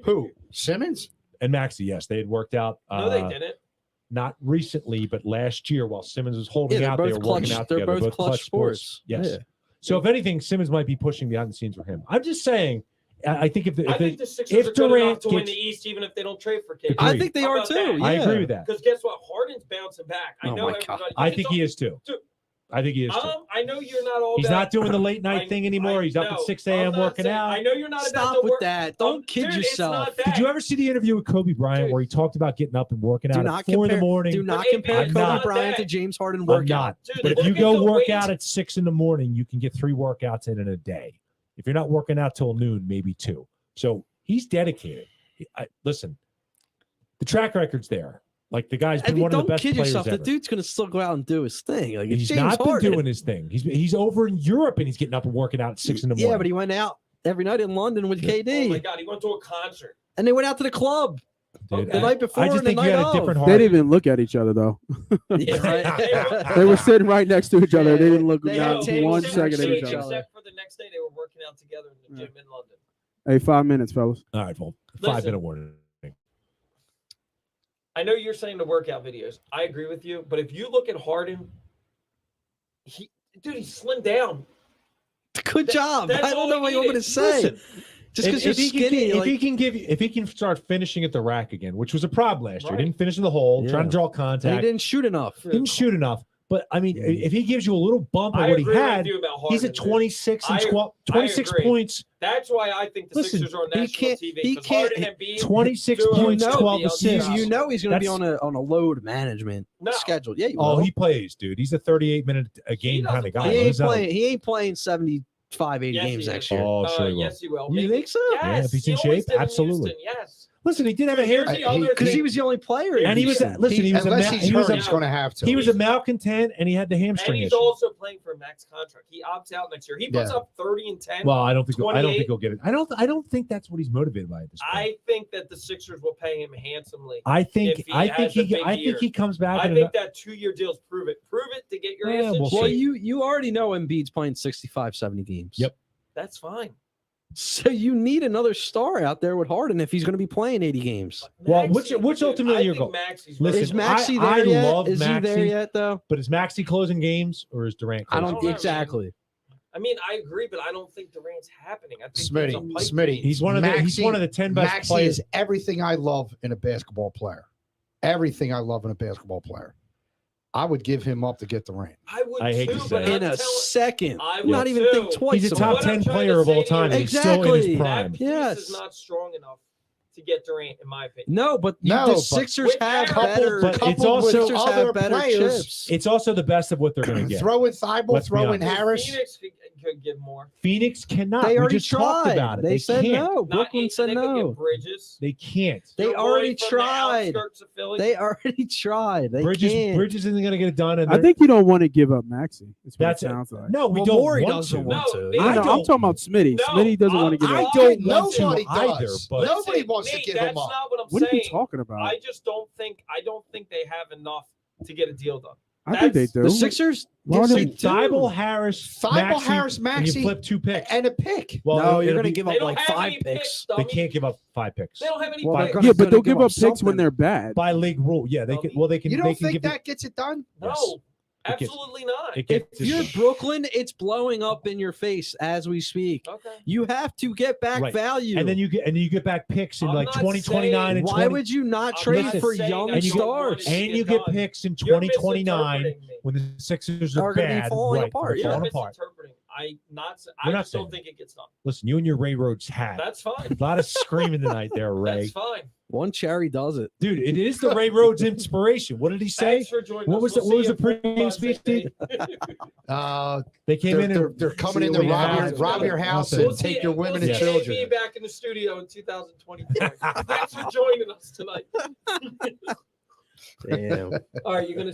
who? Simmons? And Maxey, yes, they had worked out. No, they didn't. Not recently, but last year while Simmons was holding Yeah, out, they're they both were working clutch- out they're together. both clutch sports. Yes. Yeah. So if anything, Simmons might be pushing behind the scenes for him. I'm just saying. I think if I think the Sixers if are good Durant enough to win gets- the East, even if they don't trade for KD. I think they How are about too. that? I yeah. agree with that. Because guess what? Harden's bouncing back. I Oh know my God. everybody. I think he is too. Dude. I think he is too. I know you're not all. He's that. not doing the late night thing anymore. He's up at no, 6 I'm a.m. not working saying- out. I know you're not about Stop to with work. that. Don't kid Dude, it's yourself. not that. Did you ever see the interview with Kobe Bryant Dude. where he talked about getting up and working Do out not at 4 in the compare. morning? Do not But compare I'm Kobe not. Bryant to That. James Harden I'm workout. not. Dude, But if look you at go the work weight. out at 6 in the morning, you can get 3 workouts in a day. If you're not working out till noon, maybe 2. So he's dedicated. Listen, the track record's there. Like the guy's I been mean, one of the don't best kid players yourself. ever. The dude's gonna still go out and do his thing. Like it's He's James not Harden. been doing his thing. He's over in Europe and he's getting up and working out at 6 in the morning. Yeah, but he went out every night in London with Yeah. KD, Oh my God, he went to a concert. and they went out to the club Dude, the night before I just and the think you night had a of. different They heart. didn't even look at each other though. Yeah, right. They were sitting right next to each other. They didn't look They not had tables one next second to at each each other. other. Except for the next day, they were working out together in the gym in London. Hey, 5 minutes, fellas. All right, well, Listen. 5-minute warning. I know you're saying the workout videos. I agree with you, but if you look at Harden, he slimmed down. Good job. that's I don't all know he what you want me to needed. say. Listen, Just because you're he can skinny, get- like, if he can start finishing at the rack again, which was a problem last year. Right. He didn't finish in the hole, Yeah. trying to draw and he contact. didn't shoot enough. Didn't shoot enough. But I mean, if he gives you a little bump on I what he agree with had, you about Harden. he's at dude. 26 and I- 12, 26 agree. points, That's why I think the Listen, Sixers are on he national can't- TV. he because can't- Harden and Embiid 26 do points, it. 12 You assists. You know he's going to be That's- on a load management No. schedule. Yeah, you Oh, will. he plays, dude. He's a 38-minute a game doesn't kind of guy. play. He He's not- ain't playing 75, 80 Yes, games he next is. year. Oh, sure he will. Yes, he will. You Maybe- think so? Yes, Yeah, if he's he in always shape, did in absolutely. Houston, yes. Listen, he did have a Dude, hair. here's the he- other Because he thing. was the only player. And he was Houston. listen. He was a Unless ma- he's he was hurt, a he's going to have to. he was a malcontent, and he had the And hamstring he's issue. also playing for a max contract. He opts out next year. He puts Yeah. up 30 and 10. Well, I don't think 28. he'll get it. I don't think that's what he's motivated by at this point. I think that the Sixers will pay him handsomely. I think if he I think has a big I think year. he comes back. I and think that 2-year deal's prove it. Prove it to get your Yeah, ass in we'll shape. Well, you already know Embiid's playing 65, 70 games. Yep. That's fine. So you need another star out there with Harden if he's going to be playing 80 games. Well, Maxey, what's dude, ultimately I your think goal? Maxey's Listen, Is ready. Maxey I there yet? love Is he there Maxey. yet, though? But is Maxey closing games or is Durant? I Closing don't know, games? exactly. I mean, I agree, but I don't think Durant's happening. I think Smitty, there's a pipe Smitty. He's one of the Maxey- 10 best Maxey players. is everything I love in a basketball player. Everything I love in a basketball player. I would give him up to get Durant. I would I hate too, to say but it. I'm In a telling- second. I Not would even too. think twice He's a about top What it. I'm 10 trying player to of all say time. is and He's still in his Exactly. prime. that piece Yes. is not strong enough to get Durant, in my opinion. No, but No, the but Sixers with have Harris- better. but it's coupled with also Sixers other have better players. chips. It's also the best of what they're going to get. Throw in Thibault, Let's be throw in honest. Harris. Phoenix could give more. Phoenix cannot. They We already just talked tried. about it. They said can't. no. Not Brooklyn eight, said they could no. get Bridges. They can't. They Your boy already from the tried. outskirts of Philly. They already tried. They Bridges can't. Bridges isn't going to get it done. And I think you don't want to give up Maxey. That's what that's it it. sounds like. No, we Well, don't Morey want doesn't to. want to. No, No, I no, I'm don't- talking about Smitty. No, Smitty doesn't want to give I up. don't want Nobody to either. does. But Nobody wants to Nate, give that's him up. not what I'm What are you saying. talking about? I just don't think they have enough to get a deal done. I think they that's- do. The Sixers. Why Yes, don't they they- do. Thibault, Harris, Thibault, Maxey, Harris, and Maxey, you flip 2 picks. and a pick. Well, No, it'll you're going to be- give They up don't like have 5 any picks. They dummy. can't give up 5 picks. They don't have any Well, picks. they're Yeah, gonna but they'll give give up up picks when something. they're bad. By league rule, yeah, they can. Well, they can. You they don't can think give that gets it done? No, Yes. It gets- absolutely not. It If gets you're Brooklyn, it's blowing up in your face as we speak. Okay. You have to get back Right. value. and then you get back picks in I'm like not 2029 and why 20, would you not I'm trade not for saying young that you get- stars? money. and you Get get done. picks in You're 2029 misinterpreting me. when the Sixers are Are gonna be bad. falling right, apart, they're yeah. You're falling apart. misinterpreting. I We're not just don't saying think it gets done. Listen, you and your Ray Rhodes hat. That's fine. A lot of screaming tonight there, Ray. That's fine. One cherry does it. Dude, it is the Ray Rhodes inspiration. What did he say? Thanks for joining What us. was We'll the- what was see the you pregame on speech, Sunday. They came in and They're coming See in to what we rob have. your house Listen. and take your women we'll and see children. AB back in the studio in 2024. Thanks for joining us tonight. Damn. All right, you're gonna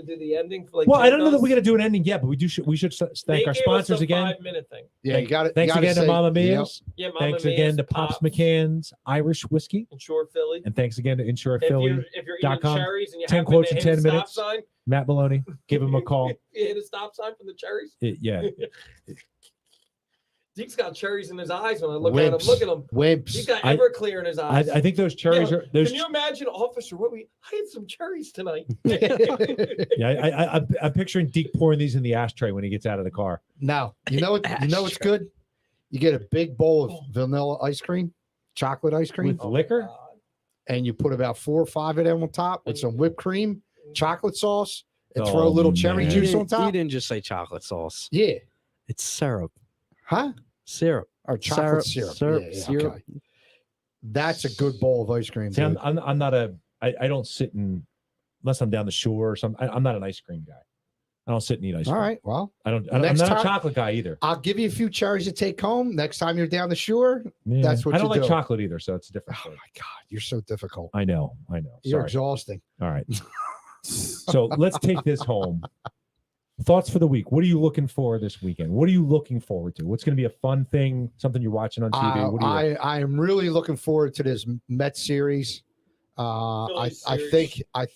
do the ending for like. well, I don't know that does? we're gonna do an ending yet, but we should thank They our gave us sponsors the again. 5-minute thing. Yeah, you got it. Thanks again to Mama Mia's. Yeah, Mama Thanks Mia's, again to Pops McCann's Irish Whiskey, Insure Philly. and thanks again to Insure If Philly. you're dot eating com. cherries and you 10 happen quotes to in hit a 10 stop minutes. sign, Matt Maloney, give him a call. you hit a stop sign from the cherries. Yeah, Deke's got cherries in his eyes when I look at him. Wimps. Look at him. He's Wimps. got I- Everclear in his I eyes. think those cherries Yeah, are. Those, Can you imagine, officer? I had some cherries tonight. yeah, I'm picturing Deke pouring these in the ashtray when he gets out of the car. Now, you know what's good? You get a big bowl of vanilla ice cream, chocolate ice cream, With liquor? God. and you put about 4 or 5 of them on top with some whipped cream, chocolate sauce, and throw a Oh, little cherry man. You juice on didn't, top. you didn't just say chocolate sauce. Yeah. It's syrup. Huh? Syrup. Or chocolate syrup. Syrup. Yeah, Syrup. okay. That's a good bowl of ice cream. See, dude. I'm not I don't sit in unless I'm down the shore or something. I'm not an ice cream guy. I don't sit and eat ice cream. All right. Well, I'm Next not a time- chocolate guy either. I'll give you a few cherries to take home. Next time you're down the shore. Yeah. That's what I don't you like do. chocolate either, so it's a different Oh thing. my God, you're so difficult. I know. You're Sorry. exhausting. All right. So let's take this home. Thoughts for the week. What are you looking for this weekend? What are you looking forward to? What's going to be a fun thing? Something you're watching on TV? What do you I am really looking forward to this Mets series. I Phillies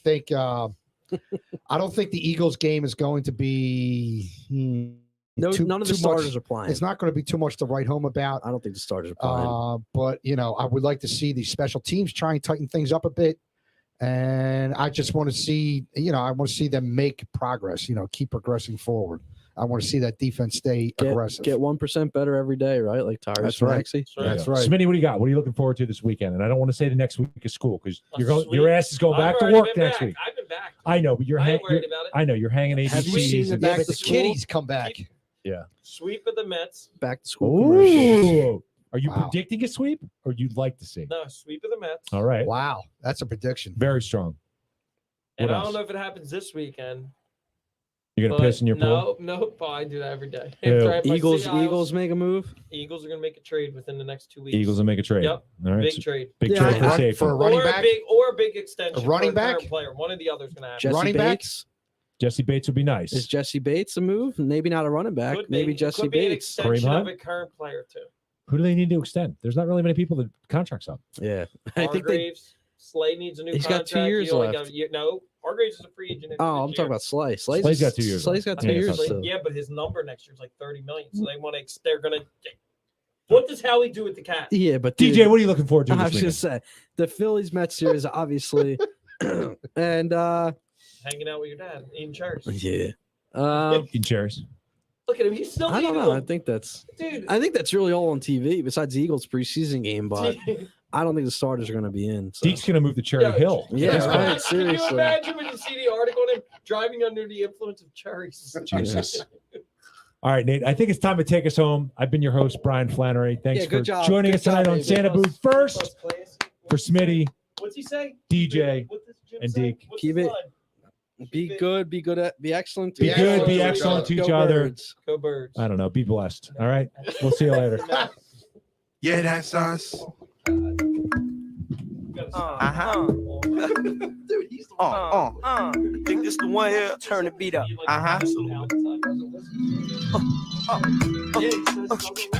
think I don't think the Eagles game is going to be No, none of the too starters much. are playing. It's not going to be too much to write home about. I don't think the starters are playing. But I would like to see these special teams try and tighten things up a bit. And I just want to see, I want to see them make progress, keep progressing forward. I want to see that defense stay aggressive. Get 1% better every day, right? Like Tyrese That's right. Maxey. That's right. Smitty, what do you got? What are you looking forward to this weekend? And I don't want to say the next week is school because Sweet. your ass is going I've back to already work been next back. week. I've been back. I know, but you're I ain't hanging. worried about it. I know you're hanging ABCs. Have you seen the and- back Yeah, but to the school? kiddies come back. Yeah. Sweep of the Mets. Back to school. commercials. Ooh. Are you Wow. predicting a sweep or you'd like to see? No, sweep of the Mets. All right. Wow, that's a prediction. Very strong. And What I else? don't know if it happens this weekend. You're going to piss in your pool? No, I do that every day. Ew. After I have my Eagles Seahawks, make a move. Eagles are going to make a trade within the next 2 weeks. Eagles will make a trade. Yep. All right. Big so trade. big Yeah, trade for I- safety. for a running back? Or a big extension. A running for a current back? player. One or the other is going to happen. Jesse Running back? Bates. Jesse Bates would be nice. Is Jesse Bates a move? Maybe not a running back. Could Maybe be. Jesse Could be an Bates. extension Kareem of Hunt? a current player too. Who do they need to extend? There's not really many people that contracts up. Yeah, I think they. Hargraves, Slay needs a new He's got contract. 2 years You only left. got a year- no, Hargraves is a free agent. Oh, I'm talking about Slay. Slay's got 2 years Slay's left. got 2 Yeah, years. Slay- Still. Yeah, but his number next year is like 30 million. So they want to. They're gonna. What does Howie do with the cat? Yeah, but DJ, dude, what are you looking forward to I this was weekend? just saying the Phillies Mets series, obviously, and Hanging out with your dad, eating cherries. yeah, Eating cherries. Look at him. He's still I don't eating know. I them. think that's Dude. really all on TV besides the Eagles preseason game, but I don't think the starters are going to be in. So. Deke's going to move to Cherry Yeah, Hill. Yeah, Can you right, imagine- Can you seriously. imagine when you see the article on him driving under the influence of cherries? Jesus. All right, Nate. I think it's time to take us home. I've been your host, Brian Flannery. Thanks Yeah, good for job. joining Good us tonight job, on baby. Santa Boot First. Plus class. For Smitty, What's he say? DJ, What's this Jim and say? Deke. What's Keep his it- line? Be good, be excellent. Be good, be excellent to each other. Birds. Go Birds. I don't know. Be blessed. All right. We'll see you later. Yeah, that's us. Think this the one here? Turn the beat up.